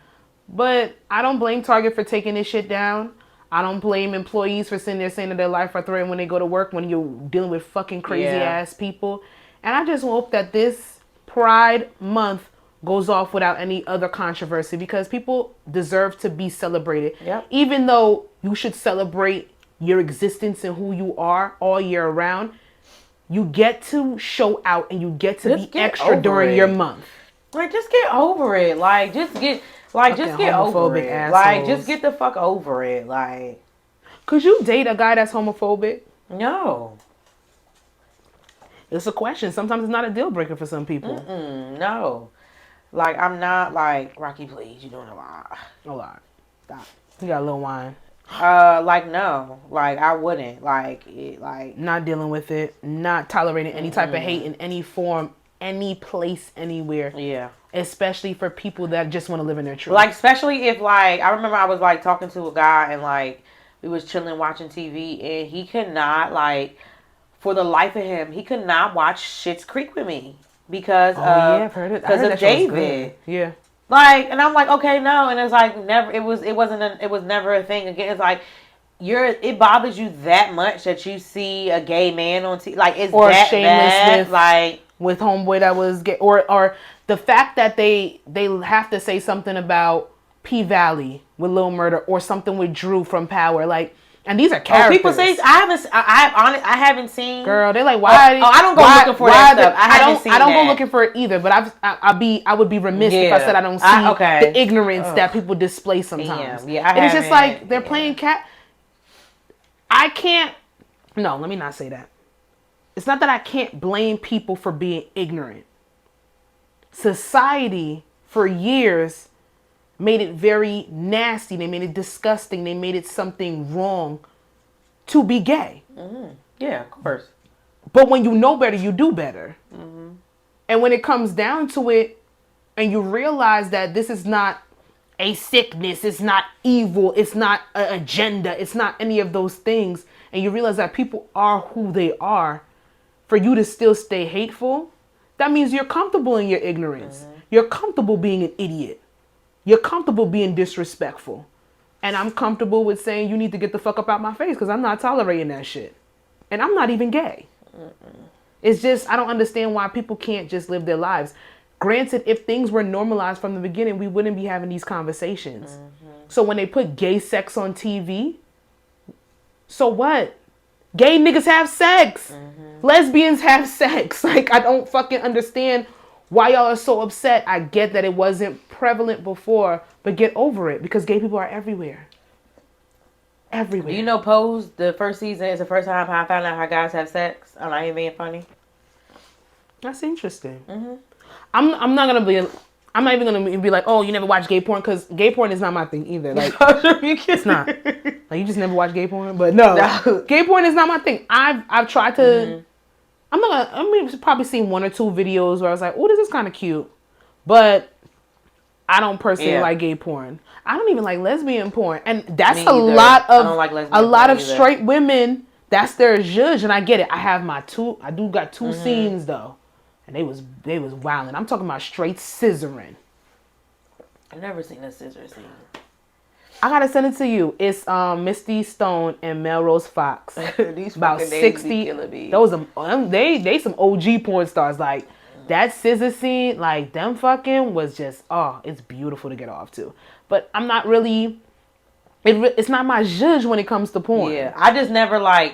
But I don't blame Target for taking this shit down. I don't blame employees for sitting there saying that their life are threatened when they go to work, when you're dealing with fucking crazy ass people. And I just hope that this Pride Month goes off without any other controversy, because people deserve to be celebrated. Yep. Even though you should celebrate your existence and who you are all year round, you get to show out and you get to be extra during your month. Like, just get over it. Like, just get over it. Assholes. Like, just get the fuck over it. Like, could you date a guy that's homophobic? No. It's a question. Sometimes it's not a deal breaker for some people. No. Like, I'm not like, Rocky, please, you're doing a lot. A lot. Stop. You got a little wine. Like, no. Like, I wouldn't. Like, not dealing with it. Not tolerating any type of hate in any form, any place, anywhere. Yeah. Especially for people that just want to live in their truth. Like, especially if, like, I remember I was, like, talking to a guy and, like, we was chilling watching TV, and he could not, like, for the life of him, he could not watch Schitt's Creek with me because I've heard it. Because of David. Yeah. Like, and I'm like, okay, no, and it's like never. It was never a thing again. It's like it bothers you that much that you see a gay man on TV. Like, it's or that bad. Like, with homeboy that was gay, or the fact that they have to say something about P Valley with Lil Murder, or something with Drew from Power, like. And these are characters. People say I haven't seen. Girl, they're like, why? I don't go looking for that stuff. I don't go looking for it either. But I would be remiss if I said I don't see the ignorance that people display sometimes. Yeah, and it's just like they're playing cat. I can't. No, let me not say that. It's not that I can't blame people for being ignorant. Society for years made it very nasty. They made it disgusting. They made it something wrong to be gay. Mm-hmm. Yeah, of course. But when you know better, you do better. Mm-hmm. And when it comes down to it, and you realize that this is not a sickness, it's not evil, it's not an agenda, it's not any of those things, and you realize that people are who they are, for you to still stay hateful, that means you're comfortable in your ignorance. Mm-hmm. You're comfortable being an idiot. You're comfortable being disrespectful. And I'm comfortable with saying you need to get the fuck up out my face, because I'm not tolerating that shit. And I'm not even gay. It's just, I don't understand why people can't just live their lives. Granted, if things were normalized from the beginning, we wouldn't be having these conversations. Mm-hmm. So when they put gay sex on TV, so what? Gay niggas have sex. Mm-hmm. Lesbians have sex. Like, I don't fucking understand why y'all are so upset. I get that it wasn't prevalent before, but get over it, because gay people are everywhere. Everywhere. Do you know Pose, the first season, is the first time I found out how guys have sex? I'm not even being funny. That's interesting. Mm-hmm. I'm not even gonna be like, oh, you never watch gay porn, because gay porn is not my thing either. Like, it's not. Like, you just never watch gay porn, but no. Gay porn is not my thing. I've tried to. Mm-hmm. Probably seen one or two videos where I was like, oh, this is kind of cute. But I don't personally Yeah. like gay porn. I don't even like lesbian porn, and that's Me a either. lot I of don't like lesbian a lot porn of either. straight women. That's their judge, and I get it. I have my two. I do got 2 Mm-hmm. scenes though, and they was wilding. I'm talking about straight scissoring. I've never seen a scissor scene. I gotta send it to you. It's Misty Stone and Melrose Fox. These About fucking names be 60. killing me. Those they some OG porn stars. Like that scissor scene, like them fucking was just it's beautiful to get off to. But I'm not really. It's not my judge when it comes to porn. Yeah, I just never like.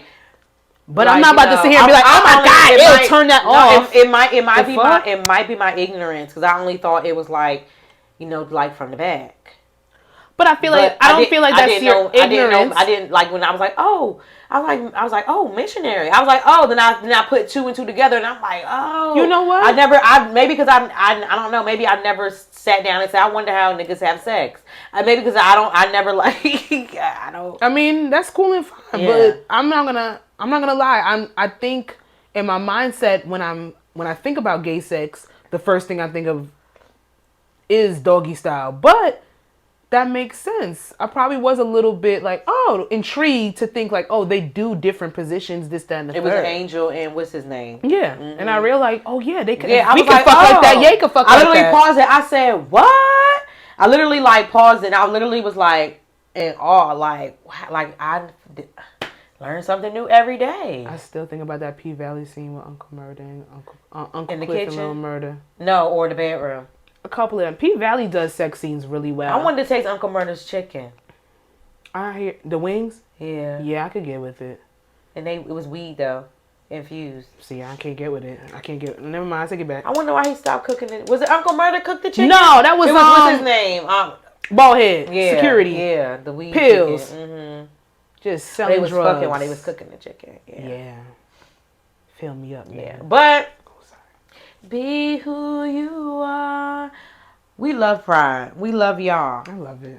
But I'm not about to sit here and be like, oh my god, it'll turn that off. It might be fuck? it might be my ignorance because I only thought it was like, like from the back. But I feel like I don't feel like that's your ignorance. I didn't like when I was like, oh, I was like, oh, missionary. I was like, oh, then I put 2 and 2 together, and I'm like, oh, you know what? Maybe because I don't know. Maybe I never sat down and said, I wonder how niggas have sex. Maybe because I never like, I don't. I mean, that's cool and fine, but I'm not gonna lie. I think in my mindset when I think about gay sex, the first thing I think of is doggy style, but that makes sense. I probably was a little bit like, intrigued to think like, they do different positions, this, that, and the third. It was Angel and what's his name? Yeah. Mm-hmm. And I realized, they could. Yeah, we could fuck like that. Ye could fuck like that. I literally paused it. I said, what? I literally like paused it. And I literally was like in awe. Like I learn something new every day. I still think about that P Valley scene with Uncle Murder and Uncle in the Cliff kitchen? and Little Murder. No, or the bedroom. A couple of them. P Valley does sex scenes really well. I wanted to taste Uncle Murder's chicken. I hear the wings. Yeah. Yeah, I could get with it. And it was weed though, infused. See, I can't get with it. I can't get. Never mind. I take it back. I wonder why he stopped cooking it. Was it Uncle Murder cooked the chicken? No, that was what's his name? Baldhead. Yeah. Security. Yeah, the weed pills. Mm-hmm. Just selling they was drugs. fucking while they was cooking the chicken. Yeah. Fill me up, man. Yeah. But be who you are. We love Pride. We love y'all. I love it.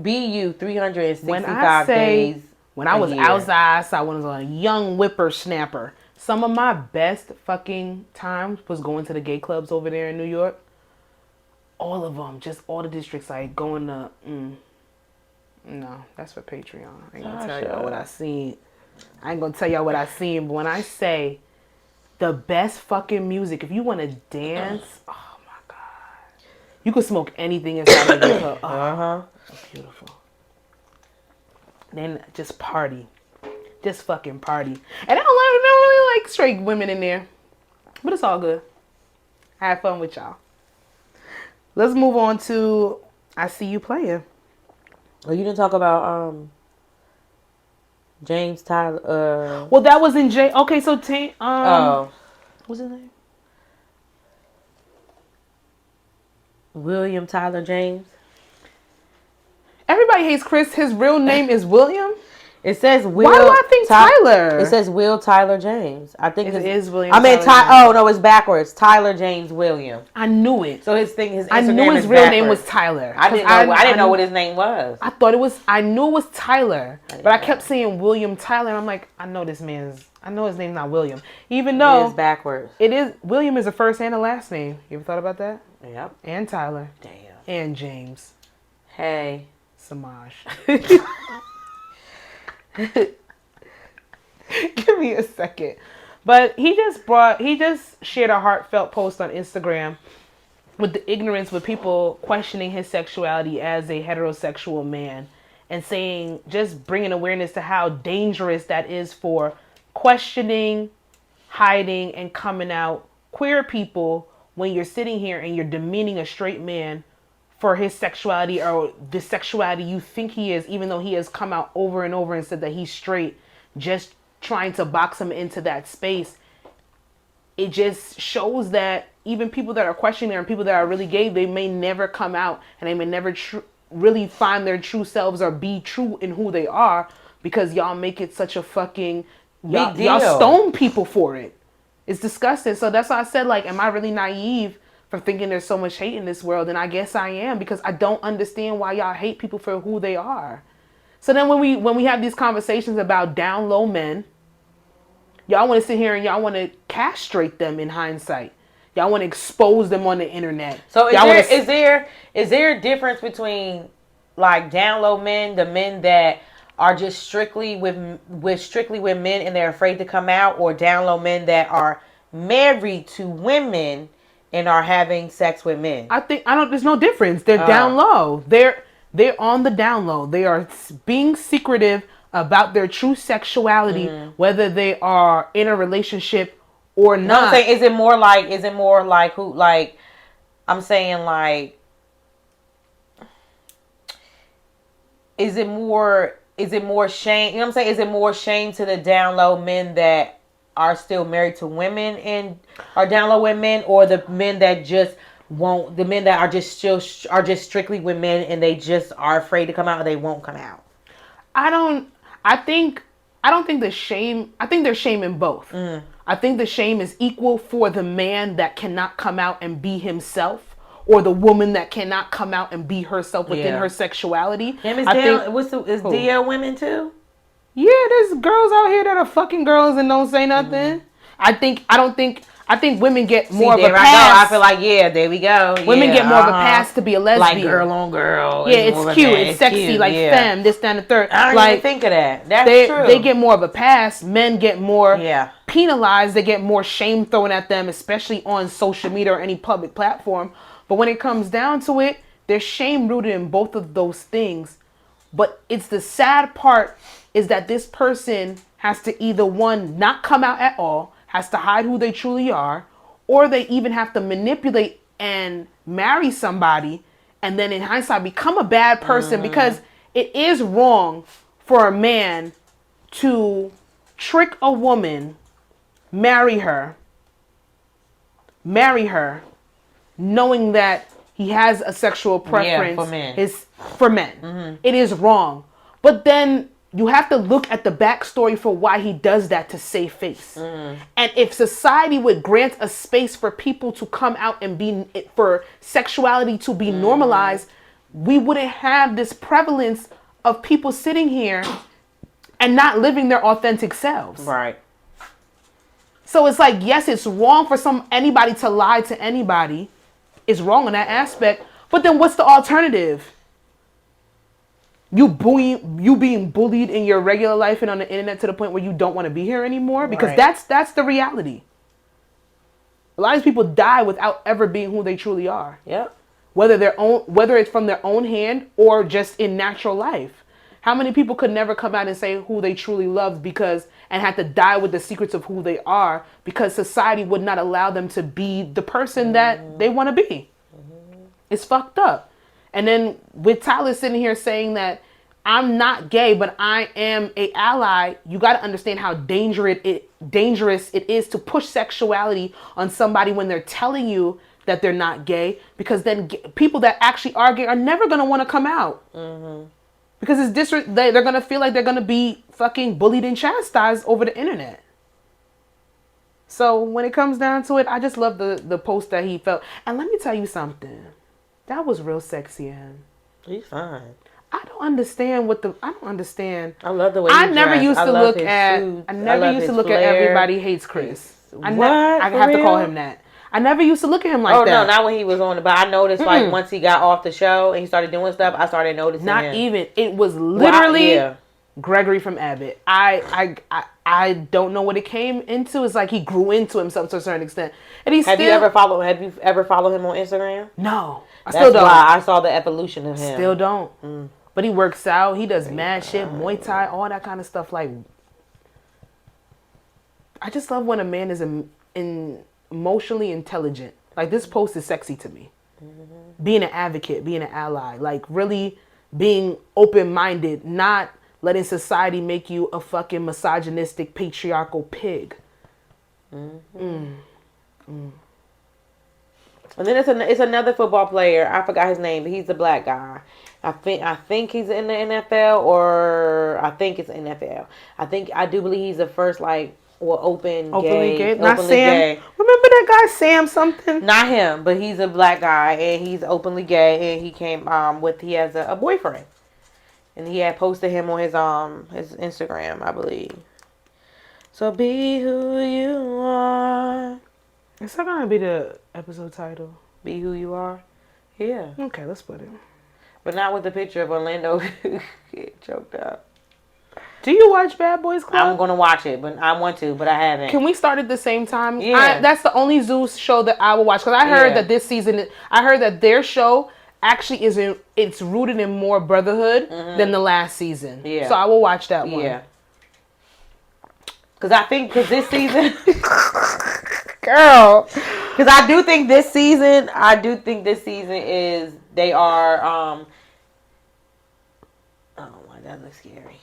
Be you 365 when I say, days. When I was outside, I was a young whippersnapper. Some of my best fucking times was going to the gay clubs over there in New York. All of them, just all the districts, like going to. No, that's for Patreon. I ain't gonna tell y'all what I seen. I ain't gonna tell y'all what I seen. But when I say the best fucking music, if you want to dance, oh my god, you could smoke anything inside of the club. Beautiful. Then just party, just fucking party. And I don't really like straight women in there, but it's all good. I had fun with y'all. Let's move on to I See You Playing. Well, you didn't talk about James Tyler. Well, that was in J. Okay, so what's his name? William Tyler James. Everybody hates Chris. His real name is William. It says Will. Why do I think Tyler? It says Will Tyler James. I think it is William. I mean, no, it's backwards. Tyler James William. I knew it. So his Instagram I knew his real name was Tyler. I didn't know what his name was. I thought it was. I knew it was Tyler, but I kept saying William Tyler. And I'm like, I know his name's not William, even though it is backwards. It is. William is a first and a last name. You ever thought about that? Yep. And Tyler. Damn. And James. Hey. Samaj. Give me a second. But he just shared a heartfelt post on Instagram with the ignorance with people questioning his sexuality as a heterosexual man and saying, just bringing awareness to how dangerous that is for questioning, hiding, and coming out queer people when you're sitting here and you're demeaning a straight man for his sexuality or the sexuality you think he is, even though he has come out over and over and said that he's straight, just trying to box him into that space. It just shows that even people that are questioning and people that are really gay, they may never come out and they may never really find their true selves or be true in who they are because y'all make it such a fucking y'all stone people for it. It's disgusting. So that's why I said, like, am I really naive for thinking there's so much hate in this world? And I guess I am, because I don't understand why y'all hate people for who they are. So then when we have these conversations about down low men, y'all want to sit here and y'all want to castrate them in hindsight. Y'all want to expose them on the internet. So Y'all is there a difference between like down low men, the men that are just strictly with men and they're afraid to come out, or down low men that are married to women and are having sex with men? There's no difference. They're down low. They're on the down low. They are being secretive about their true sexuality, whether they are in a relationship or not. No, I'm saying, is it more like who, like, I'm saying, like, is it more shame? You know what I'm saying? Is it more shame to the down low men that are still married to women and are down low with men, or the men that just won't, the men that are just strictly with men and they just are afraid to come out or they won't come out? I don't think the shame, I think there's shame in both. I think the shame is equal for the man that cannot come out and be himself, or the woman that cannot come out and be herself within her sexuality. Is DL women too? Yeah, there's girls out here that are fucking girls and don't say nothing. I think women get more of a pass. I feel like, there we go. Women get more of a pass to be a lesbian. Like girl on girl. Yeah, it's cute. It's sexy. Cute, like femme, this, that, and the third. I don't even think of that. That's true. They get more of a pass. Men get more penalized. They get more shame thrown at them, especially on social media or any public platform. But when it comes down to it, there's shame rooted in both of those things. But it's the sad part is that this person has to either, one, not come out at all, has to hide who they truly are, or they even have to manipulate and marry somebody and then in hindsight become a bad person, because it is wrong for a man to trick a woman, marry her, knowing that he has a sexual preference for men. It is wrong. But then you have to look at the backstory for why he does that to save face. And if society would grant a space for people to come out and for sexuality to be normalized, we wouldn't have this prevalence of people sitting here and not living their authentic selves. Right. So it's like, yes, it's wrong for anybody to lie to anybody. It's wrong in that aspect. But then what's the alternative? You being bullied in your regular life and on the internet to the point where you don't want to be here anymore? Because that's the reality. A lot of people die without ever being who they truly are. Yep. Whether it's from their own hand or just in natural life. How many people could never come out and say who they truly loved and had to die with the secrets of who they are because society would not allow them to be the person that they want to be? It's fucked up. And then with Tyler sitting here saying that I'm not gay, but I am a ally, you got to understand how dangerous it is to push sexuality on somebody when they're telling you that they're not gay, because then people that actually are gay are never going to want to come out. Because they're going to feel like they're going to be fucking bullied and chastised over the internet. So when it comes down to it, I just love the post that he felt. And let me tell you something. That was real sexy, and he's fine. I don't understand. I love the way he I never dressed. used to look at. I never used to look at Everybody Hates Chris. I have to call him that. I never used to look at him like that. Oh no, not when he was on but I noticed like once he got off the show and he started doing stuff, I started noticing him. Even. It was literally Gregory from Abbott. I don't know what it came into. It's like he grew into himself to a certain extent. And Have you ever followed him on Instagram? No. I still don't. Why I saw the evolution of him. Still don't. But he works out. He does mad shit, Muay Thai, all that kind of stuff. Like, I just love when a man is emotionally intelligent. Like, this post is sexy to me. Being an advocate, being an ally, like really being open-minded, not letting society make you a fucking misogynistic, patriarchal pig. And then it's another football player. I forgot his name, but he's a black guy. I think he's in the NFL, or I think it's NFL. I do believe he's the first openly gay. Not Sam. Gay. Remember that guy Sam something? Not him, but he's a black guy and he's openly gay, and he came he has a boyfriend, and he had posted him on his Instagram, I believe. So be who you are. It's not gonna be the Episode title. Be Who You Are. Yeah. Okay, let's put it. But not with the picture of Orlando get choked up. Do you watch Bad Boys Club? I'm going to watch it, but I want to, but I haven't. Can we start at the same time? Yeah. That's the only Zeus show that I will watch. Because I heard that this season, I heard that their show actually it's rooted in more brotherhood than the last season. Yeah. So I will watch that one. Yeah. Because this season... Girl. Because I do think this season is... They are... oh, my, that looks scary.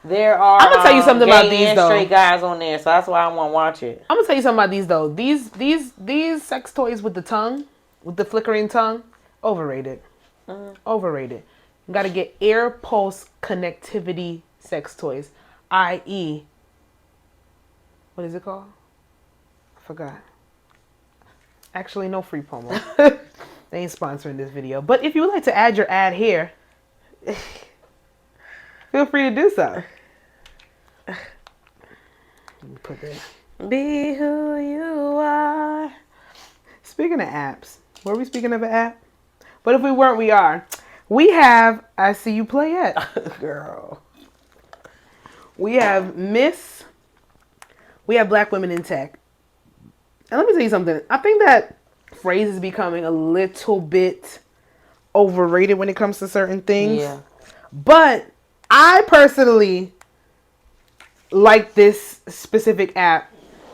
There are I'm gonna tell you something about these though. Straight guys on there, so that's why I want to watch it. I'm gonna tell you something about these though. These sex toys with the tongue, with the flickering tongue, overrated. Overrated. You gotta get air pulse connectivity sex toys, i.e. What is it called? I forgot. Actually, no free promo. They ain't sponsoring this video. But if you would like to add your ad here, feel free to do so. Put that. Be who you are. Speaking of apps, were we speaking of an app? But if we weren't, we are. We have I See You Play It. Girl. We have Black Women in Tech. And let me tell you something. I think that phrase is becoming a little bit overrated when it comes to certain things. Yeah. But I personally like this specific app.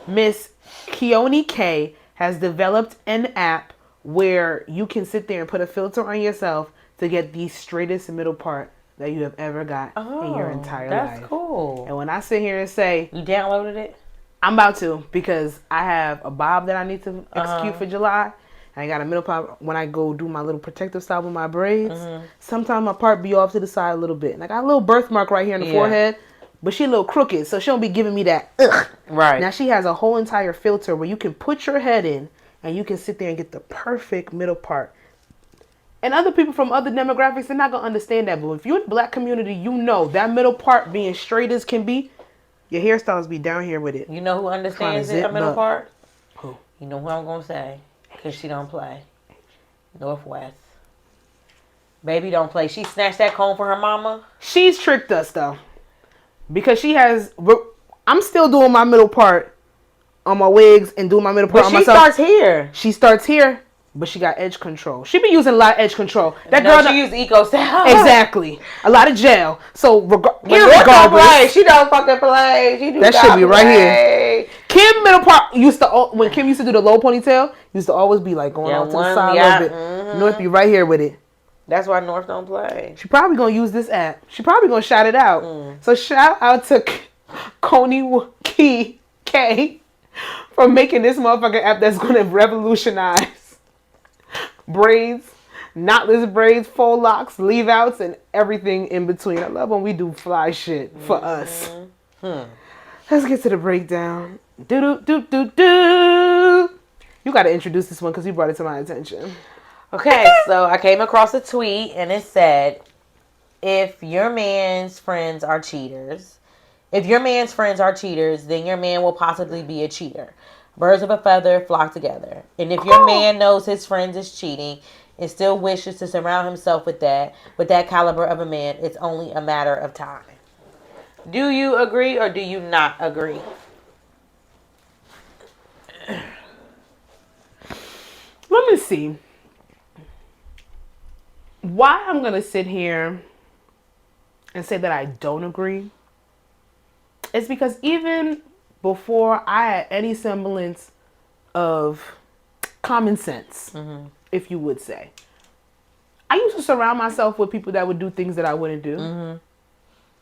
Miss Keone K has developed an app where you can sit there and put a filter on yourself to get the straightest middle part that you have ever got in your entire life. That's cool. And when I sit here and say... You downloaded it? I'm about to, because I have a bob that I need to execute for July. And I got a middle part when I go do my little protective style with my braids. Sometimes my part be off to the side a little bit. And I got a little birthmark right here in the forehead. But she a little crooked, so she don't be giving me that ugh. Right. Now she has a whole entire filter where you can put your head in and you can sit there and get the perfect middle part. And other people from other demographics, they're not going to understand that. But if you're in the black community, you know that middle part being straight as can be, your hairstyles be down here with it. You know who understands it, a middle part? Who? You know who I'm going to say? Because she don't play. Northwest. Baby don't play. She snatched that comb for her mama. She's tricked us, though. Because she has... I'm still doing my middle part on my wigs and doing my middle part on myself. But she starts here. She starts here, but she got edge control. She be using a lot of edge control. That girl... she use Eco Style. Exactly. A lot of gel. So, regardless... She don't fucking play. She do that should be right here. Kim middle part used to... When Kim used to do the low ponytail, used to always be like going on to the side a little bit. North be right here with it. That's why North don't play. She probably gonna use this app. She probably gonna shout it out. So shout out to Coney K for making this motherfucking app that's gonna revolutionize braids, knotless braids, faux locks, leave outs, and everything in between. I love when we do fly shit for us. Let's get to the breakdown. Do. You gotta introduce this one because you brought it to my attention. Okay, so I came across a tweet and it said, if your man's friends are cheaters, then your man will possibly be a cheater. Birds of a feather flock together. And if your man knows his friends is cheating and still wishes to surround himself with that caliber of a man, it's only a matter of time. Do you agree or do you not agree? Let me see. Why I'm going to sit here and say that I don't agree is because even before I had any semblance of common sense, if you would say, I used to surround myself with people that would do things that I wouldn't do.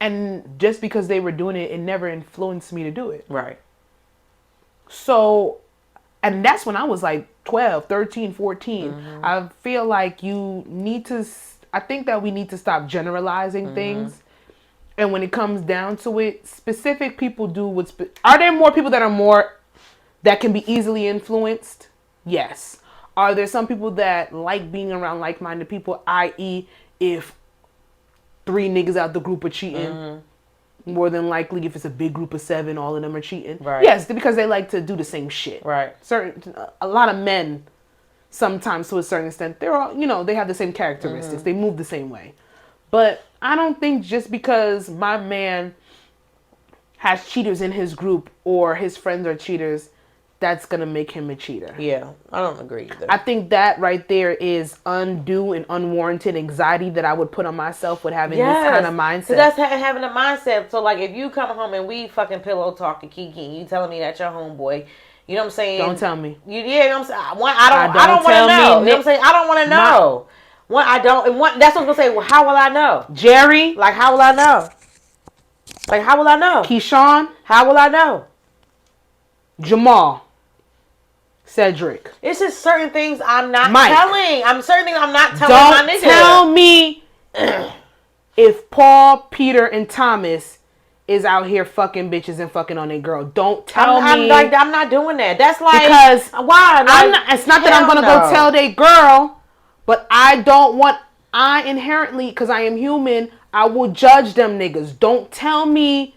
And just because they were doing it, it never influenced me to do it. Right. So, and that's when I was like 12, 13, 14. I feel like I think that we need to stop generalizing things. And when it comes down to it, specific people do are there more people that can be easily influenced? Yes. Are there some people that like being around like-minded people, i.e. if 3 niggas out the group are cheating, more than likely, if it's a big group of 7, all of them are cheating. Right. Yes, because they like to do the same shit. Right. A lot of men, sometimes to a certain extent, they're all, they have the same characteristics. They move the same way. But I don't think just because my man has cheaters in his group or his friends are cheaters, that's going to make him a cheater. Yeah, I don't agree either. I think that right there is undue and unwarranted anxiety that I would put on myself with having this kind of mindset. So that's having a mindset. So, like, if you come home and we fucking pillow talking, Kiki, you telling me that your homeboy, you know what I'm saying? Don't tell me. You know what I'm saying? I don't want to know. You know what I'm saying? I don't want to know. I don't. And that's what I'm going to say. Well, how will I know? Jerry? Like, how will I know? Like, how will I know? Keyshawn? How will I know? Jamal? Cedric? It's just certain things I'm not Mike. telling. Certain things I'm not telling my nigga. Don't tell me if Paul, Peter, and Thomas is out here fucking bitches and fucking on their girl. Don't tell me. I'm not doing that. That's like, because why? It's not that I'm going to go tell they girl, but I inherently, because I am human, I will judge them niggas. Don't tell me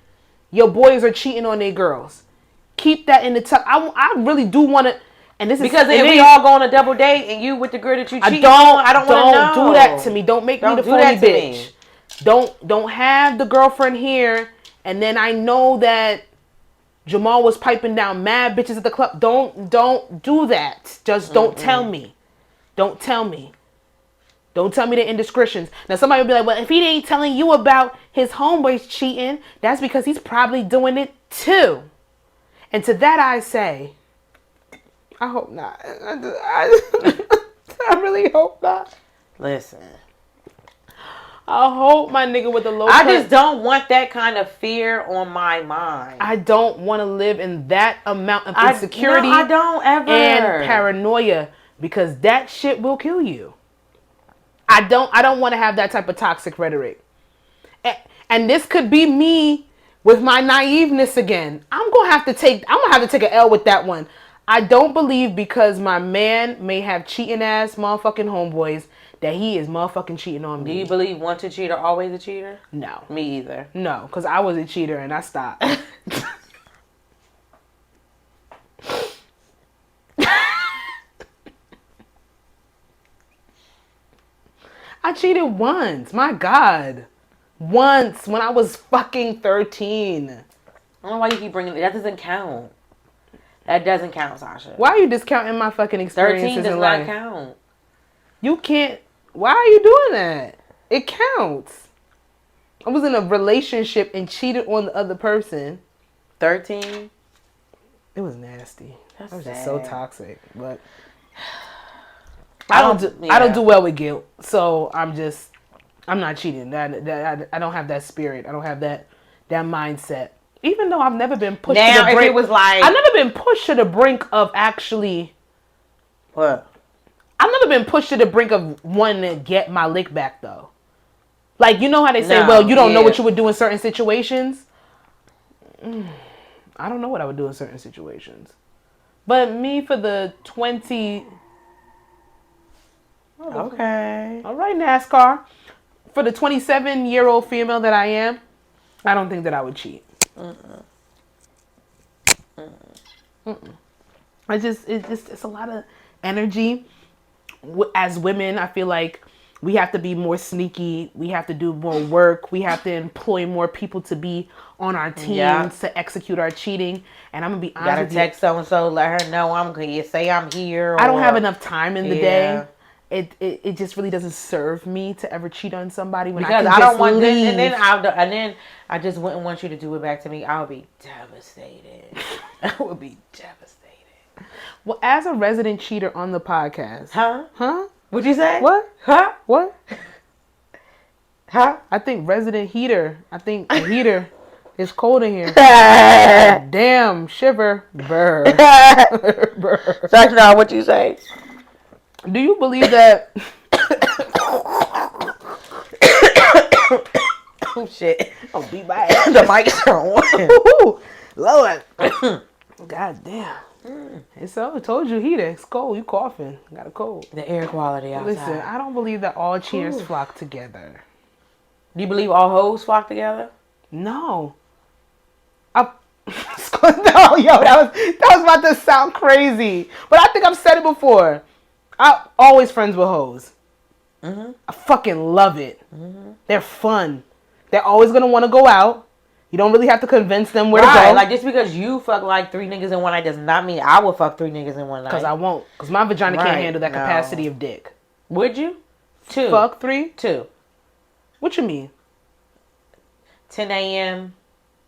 your boys are cheating on their girls. Keep that in the tuck. I really do want to. And this because is if we all go on a double date and you with the girl that you cheating on, I don't want to know. Don't do that to me. Don't make me the phony bitch. Don't have the girlfriend here and then I know that Jamal was piping down mad bitches at the club. Don't do that. Just don't tell me. Don't tell me. Don't tell me the indiscretions. Now somebody will be like, well, if he ain't telling you about his homeboys cheating, that's because he's probably doing it too. And to that I say, I hope not. I really hope not. Listen. I hope my nigga with the low I just don't want that kind of fear on my mind. I don't want to live in that amount of insecurity. I don't ever. And paranoia, because that shit will kill you. I don't want to have that type of toxic rhetoric. And this could be me with my naiveness again. I'm gonna have to take an L with that one. I don't believe because my man may have cheating ass motherfucking homeboys that he is motherfucking cheating on me. Do you believe once a cheater, always a cheater? No. Me either. No, because I was a cheater and I stopped. I cheated once. My God. Once when I was fucking 13. I don't know why you keep bringing it. That doesn't count. That doesn't count, Sasha. Why are you discounting my fucking experiences 13 does in not life? count. You can't. Why are you doing that? It counts. I was in a relationship and cheated on the other person. 13? It was nasty. That's I was just sad. so toxic. But I don't do well with guilt. So I'm not cheating. I don't have that spirit. I don't have that mindset. Even though I've never been pushed to the brink. If it was like, I've never been pushed to the brink of actually. What? I've never been pushed to the brink of wanting to get my lick back though. Like, you know how they say, well, you don't know what you would do in certain situations? I don't know what I would do in certain situations. But me for the 20... Okay. All right, NASCAR. For the 27-year-old female that I am, I don't think that I would cheat. It's a lot of energy. As women, I feel like we have to be more sneaky. We have to do more work. We have to employ more people to be on our teams to execute our cheating. And I'm gonna be honest with you. Gotta text so and so, let her know I'm gonna say I'm here. I don't have enough time in the day. It just really doesn't serve me to ever cheat on somebody when because I can just leave. And then I just wouldn't want you to do it back to me. I would be devastated. I would be devastated. Well, as a resident cheater on the podcast, huh? What'd you say? What? Huh? What? Huh? I think resident heater. I think the heater is cold in here. Damn, shiver, burr. Burr. That's not what you say. Do you believe that? Oh shit! Oh, beat my ass. The mic's on. Lord. God damn. It's so I told you heater. It's cold. You coughing. Got a cold. The air quality outside. Listen, I don't believe that all cheaters flock together. Do you believe all hoes flock together? No. I, no, yo, that was about to sound crazy, but I think I've said it before. I'm always friends with hoes. Mm-hmm. I fucking love it. Mm-hmm. They're fun. They're always gonna want to go out. You don't really have to convince them where to go. Like, just because you fuck like 3 niggas in one night does not mean I will fuck 3 niggas in one night. Because I won't. Because my vagina can't handle that capacity of dick. Would you? 2. Fuck 3? 2. What you mean? 10 a.m.,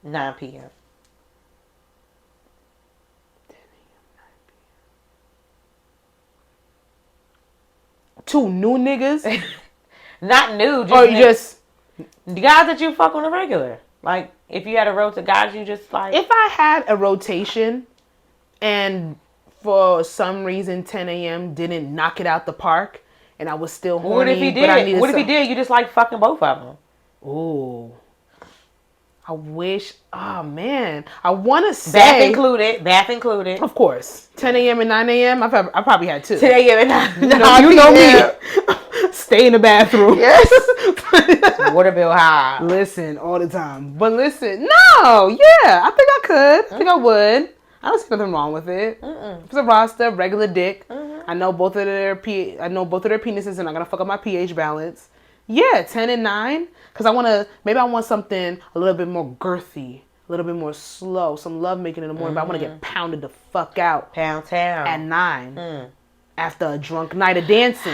9 p.m. 2 new niggas? Not new. Or you just... The guys that you fuck on a regular. Like, if you had a road to guys, you just like... If I had a rotation and for some reason 10 a.m. didn't knock it out the park and I was still horny... What if he did? What if he did? You just like fucking both of them. Ooh. I wish... Oh, man. I want to say... Bath included. Of course. 10 a.m. and 9 a.m. I probably had 2. 10 a.m. and 9 You know me. Stay in the bathroom. Yes. Water bill high. Listen, all the time. But listen, no, yeah, I think I could. I think I would. I don't see nothing wrong with it. If it's a roster, regular dick. I know both of their penises are not gonna fuck up my pH balance. Yeah, 10 and 9. Cause I want something a little bit more girthy, a little bit more slow, some love making in the morning. But I want to get pounded the fuck out. Pound town. At 9. After a drunk night of dancing.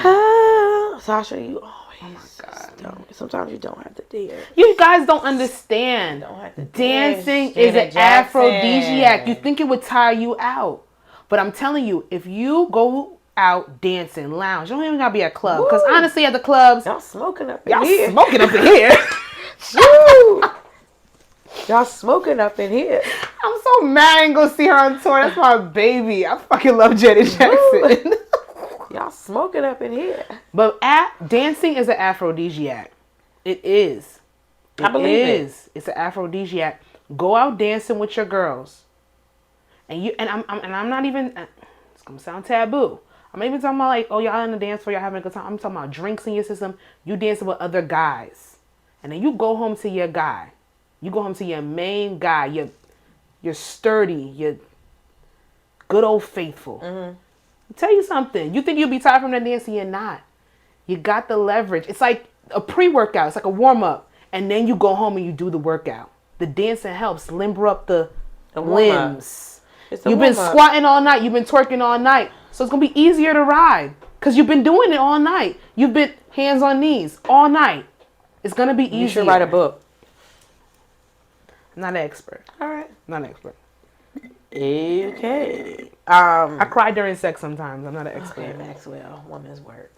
Sasha, you always don't. Sometimes you don't have to dance. You guys don't understand. You don't have to Dancing is an aphrodisiac. You think it would tire you out. But I'm telling you, if you go out dancing, lounge, you don't even gotta be at a club. Because honestly, at the clubs, y'all smoking up in here. Y'all smoking up in here. I'm so mad I ain't gonna see her on tour. That's my baby. I fucking love Janet Jackson. Y'all smoking up in here. But dancing is an aphrodisiac. It is. I believe it. It's an aphrodisiac. Go out dancing with your girls. And I'm not even, it's gonna sound taboo. I'm not even talking about like, oh, y'all in the dance floor, y'all having a good time. I'm talking about drinks in your system. You dancing with other guys. And then you go home to your guy. You go home to your main guy. You're sturdy. You're good old faithful. I'll tell you something. You think you'll be tired from that dancing? You're not. You got the leverage. It's like a pre-workout. It's like a warm-up. And then you go home and you do the workout. The dancing helps limber up the limbs. You've been squatting all night. You've been twerking all night. So it's going to be easier to ride. Because you've been doing it all night. You've been hands on knees all night. It's going to be easier. You should write a book. I'm not an expert. All right. Not an expert. Okay. I cry during sex sometimes. I'm not an expert. Okay, Maxwell. Woman's work.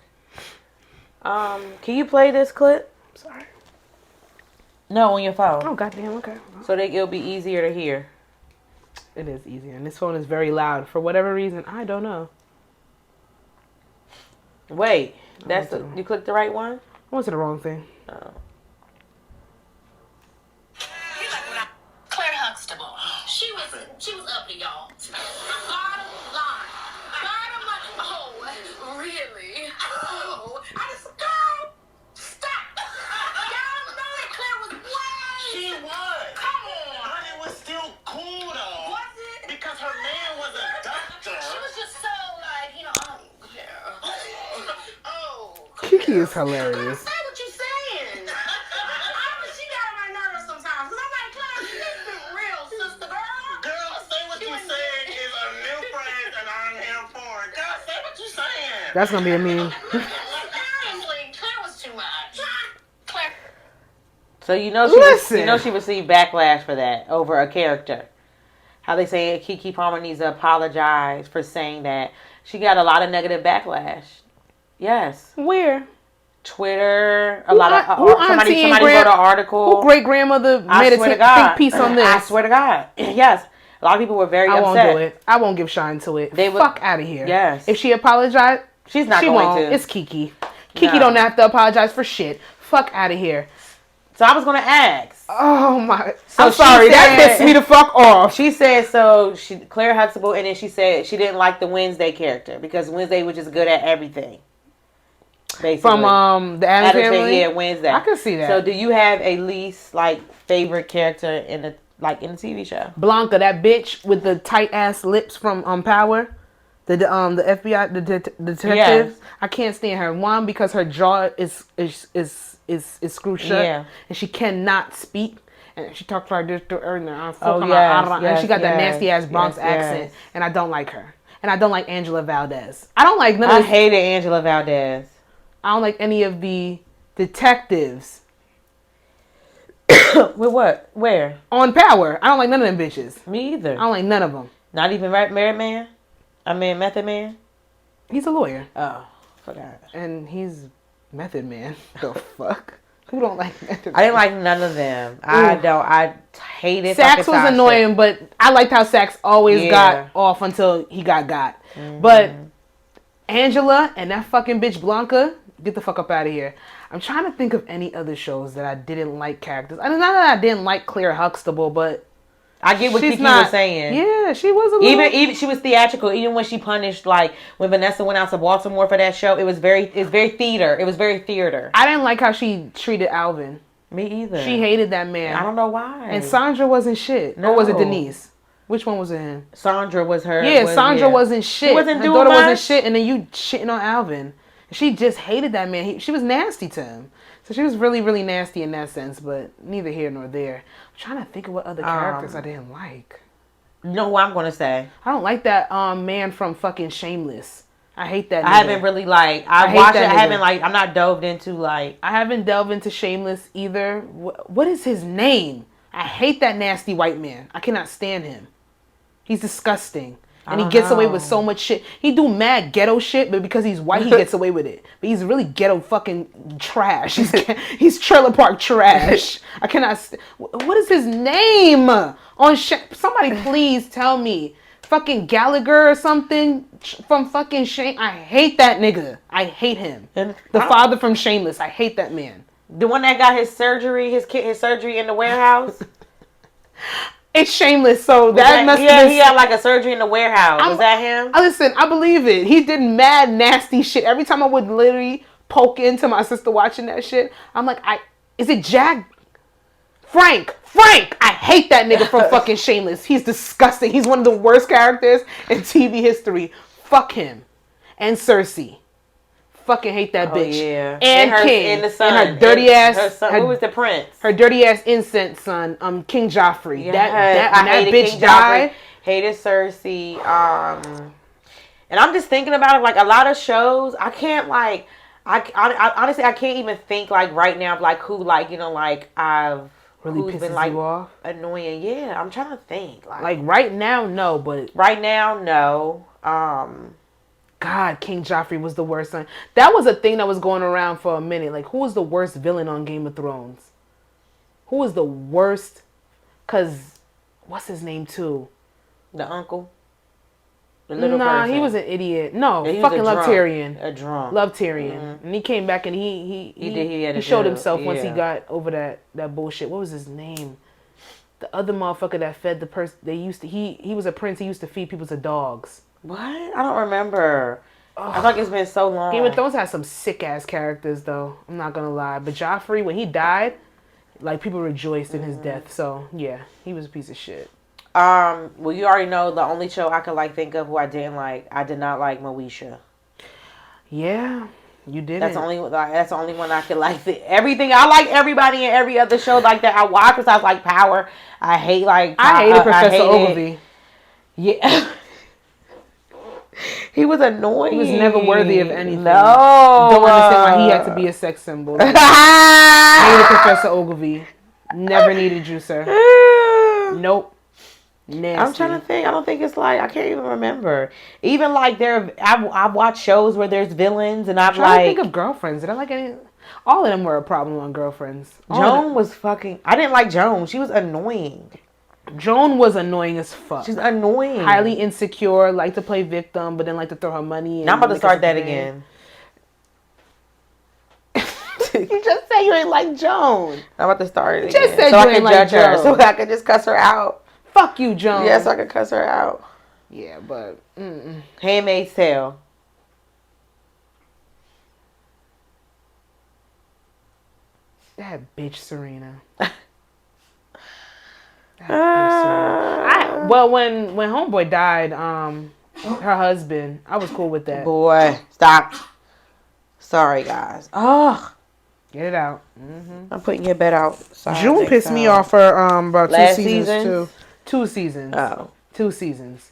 Can you play this clip? Sorry. No, on your phone. Oh, goddamn. Okay. So that it'll be easier to hear. It is easier. And this phone is very loud. For whatever reason, I don't know. Wait. You clicked the right one? I went to the wrong thing. Oh. Claire Huxtable. She was up to y'all. Bottom line. Oh, really? Oh, I just, girl, stop. Y'all know that Claire was way. She was. Come on. But it was still cool though. Was it? Because her man was a doctor. She was just so like, oh. Kiki is hilarious. Say what you're saying. She got on my nerves sometimes. Because I'm like, Claire, let's be real, sister girl. Girl, say what you saying is a new phrase and I'm here for it. Girl, say what you saying. That's going to be a meme. Seriously, Claire was too much. Claire. So you know she received backlash for that over a character. How they say Keke Palmer needs to apologize for saying that. She got a lot of negative backlash. Yes. Where? Twitter. Somebody wrote an article. Who great grandmother made a think piece on this? I swear to God. Yes. A lot of people were very upset. I won't do it. I won't give shine to it. Fuck out of here. Yes. If she apologized, she's not going to. It's Keke. Keke don't have to apologize for shit. Fuck out of here. So I was going to ask. Oh my. So I'm sorry. That pissed me the fuck off. She said Claire Huxtable, and then she said she didn't like the Wednesday character because Wednesday was just good at everything. Basically. From the Addams Family? Yeah, Wednesday. I can see that. So do you have a least favorite character in the like in the TV show. Blanca, that bitch with the tight ass lips from Power, the FBI detective. Yes. I can't stand her. One, because her jaw is screwed shut, Yeah. and she cannot speak. And she talks like this to her, and yes, she got that yes, nasty ass Bronx yes, accent, yes. and I don't like her. And I don't like Angela Valdez. I don't like none of I this. hated Angela Valdez. I don't like any of the detectives With what? Where? on Power. I don't like none of them bitches. Me either. I don't like none of them. Not even Married Man? I mean, Method Man? He's a lawyer. Oh, forgot. And he's Method Man. The fuck? Who don't like Method Man? I didn't like none of them. I hated Sax fucking was Sasha. annoying, but I liked how Sax always got off until he got. But Angela and that fucking bitch Blanca, get the fuck up out of here. I'm trying to think of any other shows that I didn't like characters. I mean, not that I didn't like Claire Huxtable, but I get what she's Kiki not was saying. Yeah, she was a little... Even she was theatrical. Even when she punished, like when Vanessa went out to Baltimore for that show, it's very theater. It was very theater. I didn't like how she treated Alvin. Me either. She hated that man. I don't know why. And Sandra wasn't shit. No. Or was it Denise? Which one was it him? Sandra was her. Yeah, Sandra wasn't shit. She wasn't her doing daughter much. wasn't shit, and then you shitting on Alvin. She just hated that man. She was nasty to him. So she was really, really nasty in that sense, but neither here nor there. I'm trying to think of what other characters I didn't like. You know what I'm going to say? I don't like that man from fucking Shameless. I hate that nigga. I haven't really like, I hate watched it. that I nigga. haven't like, I'm not dove into like. I haven't delved into Shameless either. What is his name? I hate that nasty white man. I cannot stand him. He's disgusting. And he gets away with so much shit. He do mad ghetto shit, but because he's white, he gets away with it. But he's really ghetto fucking trash. He's trailer park trash. I cannot... What is his name? Somebody please tell me. Fucking Gallagher or something from fucking Shame. I hate that nigga. I hate him. The father from Shameless. I hate that man. The one that got his surgery, his surgery in the warehouse. It's Shameless, so that must he had like a surgery in the warehouse. Was that him? Listen, I believe it. He did mad nasty shit. Every time I would literally poke into my sister watching that shit, I'm like, is it Jack? Frank! I hate that nigga from fucking Shameless. He's disgusting. He's one of the worst characters in TV history. Fuck him. And Cersei. Fucking hate that bitch. Yeah. And her, King. and the son. And her dirty ass. Her son. Who was the prince? Her dirty ass incense son, King Joffrey. Yeah, That hated bitch King died. Joffrey, hated Cersei. And I'm just thinking about it. Like a lot of shows, I can't like. I honestly I can't even think like right now of like who like like I've really who's pisses been like you off. Annoying. Yeah, I'm trying to think. Like right now, no, but right now, no. God, King Joffrey was the worst son. That was a thing that was going around for a minute. Like, who was the worst villain on Game of Thrones? Who was the worst? Cause what's his name too? The uncle. The little person. He was an idiot. No, yeah, fucking love Tyrion. A drunk. Love Tyrion. And he came back and he showed himself once he got over that bullshit. What was his name? The other motherfucker that fed the person. He was a prince. He used to feed people to dogs. What? I don't remember. I feel like it's been so long. Game of Thrones has some sick ass characters though. I'm not gonna lie. But Joffrey, when he died, like people rejoiced in his death. So yeah, he was a piece of shit. Well, you already know the only show I could like think of who I didn't like. I did not like Moesha. Yeah, you didn't. That's the only one I could like. Everything I like everybody in every other show like that I watch besides like Power. I hate like I hated Professor Ogilvy. Yeah. He was annoying. He was never worthy of anything. No. Don't understand why he had to be a sex symbol. I hated Professor Ogilvy. Never needed you, sir. Nope. Nasty. I'm trying to think. I don't think it's like I can't even remember. Even like I've watched shows where there's villains and I'm trying like to think of Girlfriends. Did I like any? All of them were a problem on Girlfriends. Joan was fucking. I didn't like Joan. She was annoying. Joan was annoying as fuck. She's annoying. Highly insecure, liked to play victim, but then like to throw her money. Now I'm about to start that again. You just said you ain't like Joan. I'm about to start it again. Just said so you I ain't can like judge her. Joan. So I can just cuss her out. Fuck you, Joan. Yeah, so I can cuss her out. Yeah, but Handmaid's Tale. That bitch Serena. Well, when homeboy died, her husband, I was cool with that. Boy, stop. Sorry, guys. Oh, Get it out. I'm putting your bed outside. June next pissed me time. off for about Last 2 seasons season? too. 2 seasons. Oh. 2 seasons.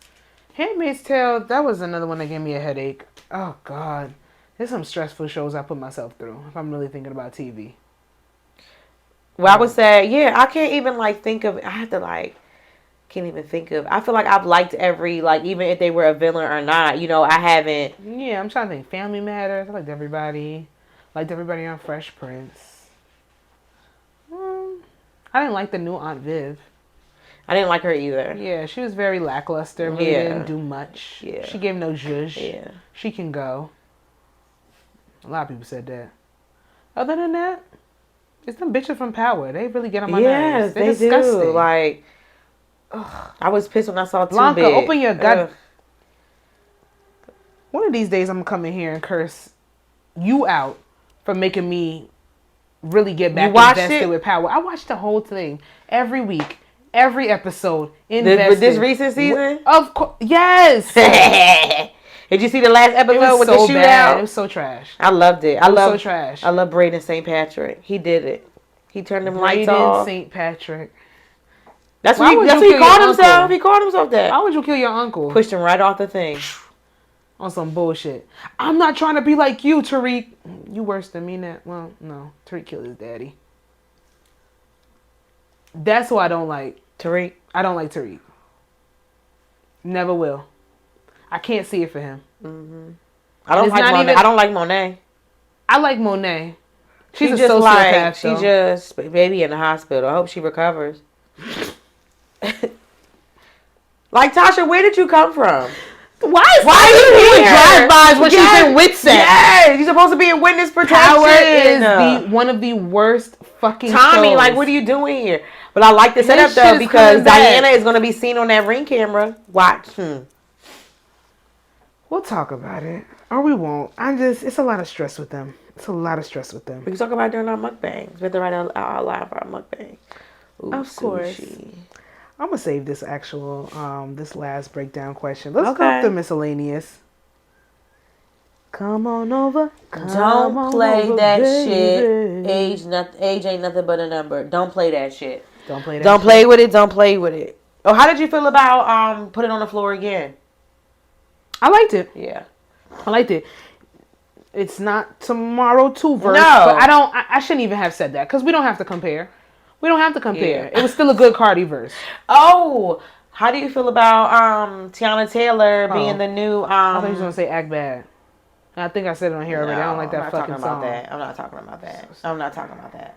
Handmaid's Tale, that was another one that gave me a headache. Oh God. There's some stressful shows I put myself through if I'm really thinking about TV. Well, I would say, yeah, I can't even like think of. I have to like. Can't even think of. I feel like I've liked every like, even if they were a villain or not. You know, I haven't. Yeah, I'm trying to think. Family Matters. I liked everybody. Liked everybody on Fresh Prince. I didn't like the new Aunt Viv. I didn't like her either. Yeah, she was very lackluster. Really didn't do much. Yeah. She gave no zhuzh. Yeah. She can go. A lot of people said that. Other than that, it's them bitches from Power. They really get on my nerves. They're disgusting. Do. Like, I was pissed when I saw Blanca, Too Big. open your gut. One of these days, I'm gonna come in here and curse you out for making me really get back invested with Power. I watched the whole thing every week, every episode. With this recent season? Of course, yes. Did you see the last episode with so the bad. shootout? It was so trash. I loved it. So trash. I love Braden St. Patrick. He did it. He turned them lights off. St. Patrick. That's what he called himself. He called himself that. Why would you kill your uncle? Pushed him right off the thing. On some bullshit. I'm not trying to be like you, Tariq. You worse than me now. Well, no. Tariq killed his daddy. That's who I don't like. Tariq? I don't like Tariq. Never will. I can't see it for him. Mm-hmm. I don't like Monet. I don't like Monet. I like Monet. She's a just sociopath. She just baby in the hospital. I hope she recovers. Like, Tasha, where did you come from? Why are you doing drive-bys when she's in WITSEC? Yes, you're supposed to be in witness protection. Power is one of the worst fucking Tommy, shows. like, what are you doing here? But I like the setup, though, because Diana is going to be seen on that Ring camera. Watch. We'll talk about it. Or we won't. It's a lot of stress with them. We can talk about it during our mukbangs. We have to write out loud for our mukbang. Ooh, of course. Sushi. I'm going to save this this last breakdown question. Let's go up to miscellaneous. Come on over. Don't play that shit. Age ain't nothing but a number. Don't play that shit. Don't play with it. Don't play with it. Oh, how did you feel about Put It on the Floor Again? I liked it. Yeah. I liked it. It's not Tomorrow 2 verse. No. But I shouldn't even have said that because we don't have to compare. Yeah. It was still a good Cardi verse. Oh, how do you feel about Tiana Taylor being the new? I thought you was gonna say Act Bad. I think I said it on here already. I don't like that fucking song. I'm not talking about that.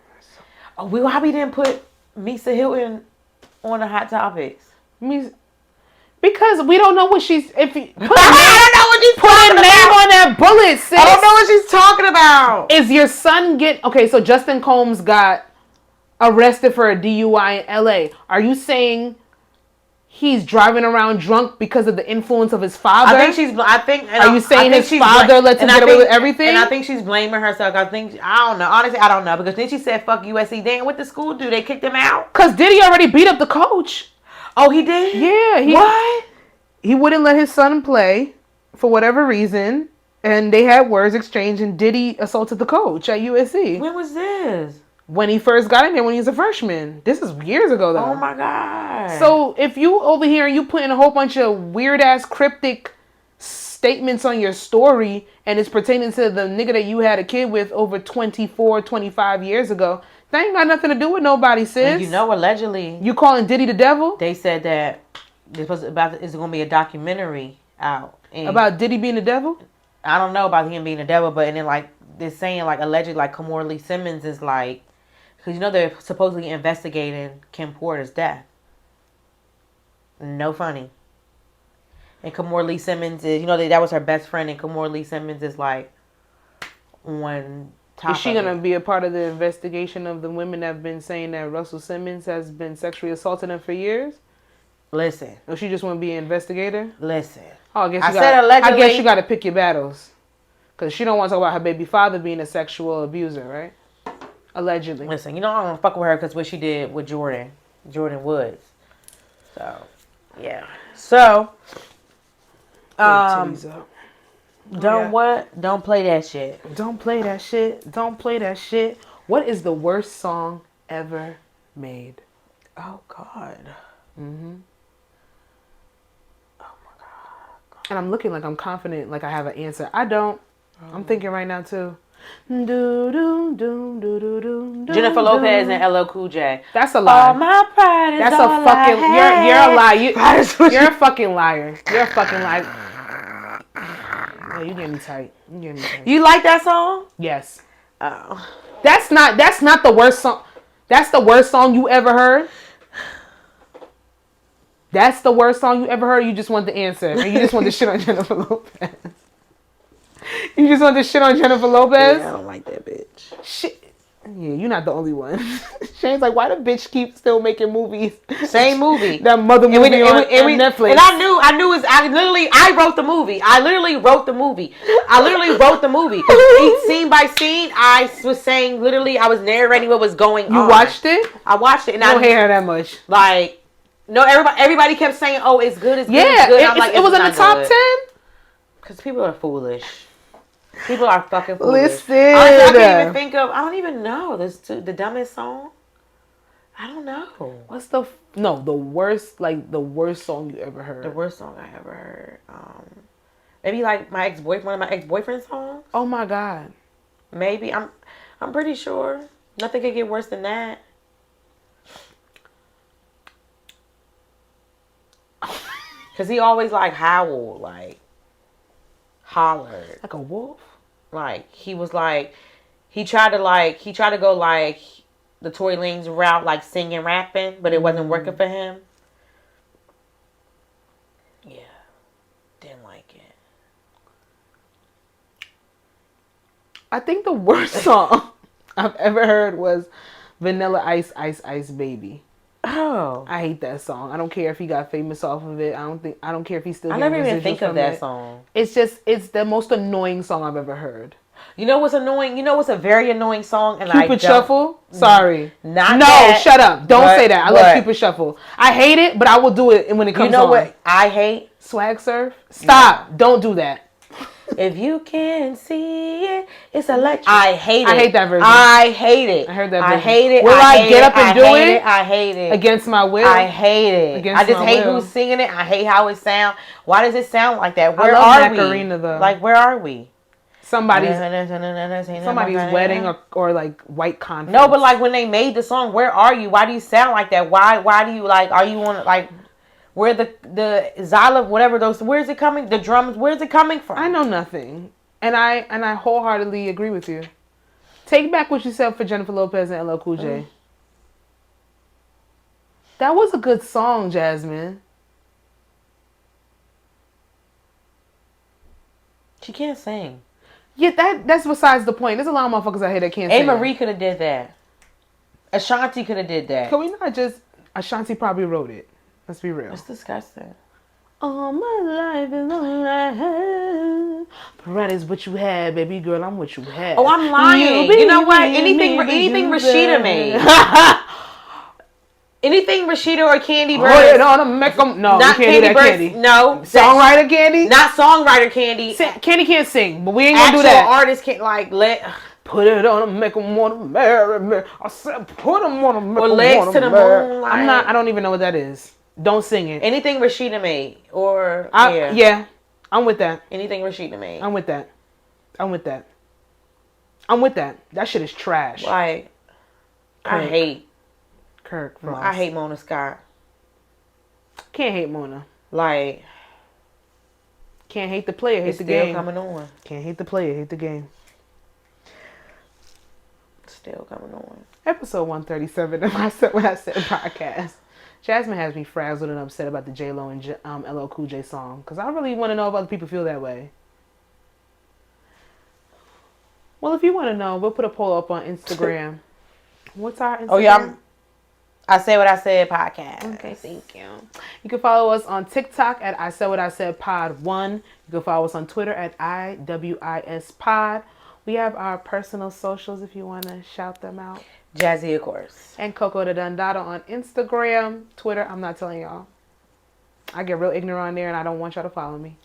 Oh, why we didn't put Misa Hilton on the Hot Topics? Because we don't know what she's. I don't know what she's talking about. Name on that bullet, sis. I don't know what she's talking about. Is your son okay? So Justin Combs got arrested for a DUI in LA. Are you saying he's driving around drunk because of the influence of his father? Are you saying his father lets him get away with everything? And I think she's blaming herself. I don't know. Honestly, I don't know. Because then she said, fuck USC. Then what the school do? They kicked him out? Because Diddy already beat up the coach. Oh, he did? Yeah. What? He wouldn't let his son play for whatever reason. And they had words exchanged and Diddy assaulted the coach at USC. When was this? When he first got in there, when he was a freshman. This is years ago, though. Oh, my God. So, if you over here and you put in a whole bunch of weird-ass cryptic statements on your story, and it's pertaining to the nigga that you had a kid with over 24, 25 years ago, that ain't got nothing to do with nobody, sis. And you know, allegedly... You calling Diddy the devil? They said that it's going to be a documentary out. About Diddy being the devil? I don't know about him being the devil, but and then, like, they're saying, like, allegedly, like, Kamora Lee Simmons is, like... Because, you know, they're supposedly investigating Kim Porter's death. No funny. And Kamora Lee Simmons is, you know, that was her best friend, and Kamora Lee Simmons is, like, on top. Is she going to be a part of the investigation of the women that have been saying that Russell Simmons has been sexually assaulting them for years? Listen. Or she just want to be an investigator? Listen. Oh, I allegedly. guess you got to pick your battles. Because she don't want to talk about her baby father being a sexual abuser, right? Allegedly. Listen, you know I don't fuck with her because what she did with Jordan Woods. So, yeah. So, Titties up. don't yeah. what? Don't play that shit. Don't play that shit. Don't play that shit. What is the worst song ever made? Oh God. And I'm looking like I'm confident, like I have an answer. I don't. I'm thinking right now too. Do do do do do do. Jennifer Lopez and LL Cool J. That's a All lie. my pride is That's all a fucking. I You're a lie. had. You're a fucking liar. You're a fucking liar. Oh, you get me tight. You get me tight. You like that song? Yes. Oh. That's not the worst song. That's the worst song you ever heard. That's the worst song you ever heard. You just want the answer, and you just want to shit on Jennifer Lopez. You just want to shit on Jennifer Lopez. Yeah, I don't like that bitch. Shit. Yeah, you're not the only one. Shane's like, why the bitch keep still making movies? Same movie. That mother movie on Netflix. And I wrote the movie. I literally wrote the movie. Scene by scene, I was saying, literally, I was narrating what was going on. You watched it? I watched it. And I don't hate her that much. Like, no, everybody kept saying, oh, it's good, it's good, yeah, it's good. I'm like, it was in the top 10? Because people are foolish. People are fucking foolish. Listen. I can't even think of, I don't even know. The dumbest song? I don't know. What's the worst, like, the worst song you ever heard? The worst song I ever heard. Maybe like one of my ex-boyfriend's songs. Oh my God. Maybe. I'm pretty sure. Nothing could get worse than that. Cause he always like howled, like hollered. Like a wolf? Like he was like he tried to go like the Tory Lanez route, like singing, rapping, but it wasn't working for him. Yeah. Didn't like it. I think the worst song I've ever heard was Vanilla Ice, Ice, Ice Baby. Oh. I hate that song. I don't care if he got famous off of it. I don't care if he's still I getting never even residuals think of from that it. song. It's the most annoying song I've ever heard. You know what's annoying? You know what's a very annoying song? And Cupid Shuffle? Sorry. Not no, that, shut up. Don't but, say that. I love Cupid Shuffle. I hate it, but I will do it when it comes on. You know what I hate? Swag Surf? Stop. Yeah. Don't do that. If you can see it, it's electric. I hate it. I hate that version. I hate it. I heard that version. I hate it. Will I get up and do it? I hate it. Against my will? I hate it. I just hate who's singing it. I hate how it sounds. Why does it sound like that? Where are we? Macarena, though. Like, where are we? Somebody's wedding or like white conference. No, but like when they made the song, where are you? Why do you sound like that? Why do you like? Are you on like? Where the xylophone, whatever those? Where's it coming? The drums. Where's it coming from? I know nothing, and I wholeheartedly agree with you. Take back what you said for Jennifer Lopez and LL Cool J. That was a good song, Jasmine. She can't sing. Yeah, that's besides the point. There's a lot of motherfuckers out here that can't sing. Marie could have did that. Ashanti could have did that. Can we not just... Ashanti probably wrote it. Let's be real. It's disgusting. All my life is all I have. Pride is what you had, baby girl. I'm what you had. Oh, I'm lying. You know what? Anything Rashida made. Anything Rashida or Candy Bird. Put it on a make 'em. No, not we can't do that, Bird. Candy. No. Songwriter Candy? Not songwriter Candy. Candy can't sing, but we ain't gonna do that. Actual artists can't like let... Put it on them, make them want to marry me. I said, put them on them, make them legs want to to the marry. moon. I don't even know what that is. Don't sing it. Anything Rashida made. Or, yeah, I'm with that. Anything Rashida made. I'm with that. That shit is trash. Like, I hate Kirk Frost. I hate Mona Scott. Can't hate Mona. Like, can't hate the player, hate the still game. Coming on. Can't hate the player, hate the game. Still coming on. Episode 137 of What I Said podcast. Jasmine has me frazzled and upset about the J-Lo and LL Cool J song. Because I really want to know if other people feel that way. Well, if you want to know, we'll put a poll up on Instagram. What's our Instagram? Oh, yeah. I Said What I Said podcast. Okay, thank you. You can follow us on TikTok at I Said What I Said Pod 1. You can follow us on Twitter at IWIS Pod. We have our personal socials if you want to shout them out. Jazzy, of course. And Coco the Dundada on Instagram. Twitter, I'm not telling y'all. I get real ignorant on there, and I don't want y'all to follow me.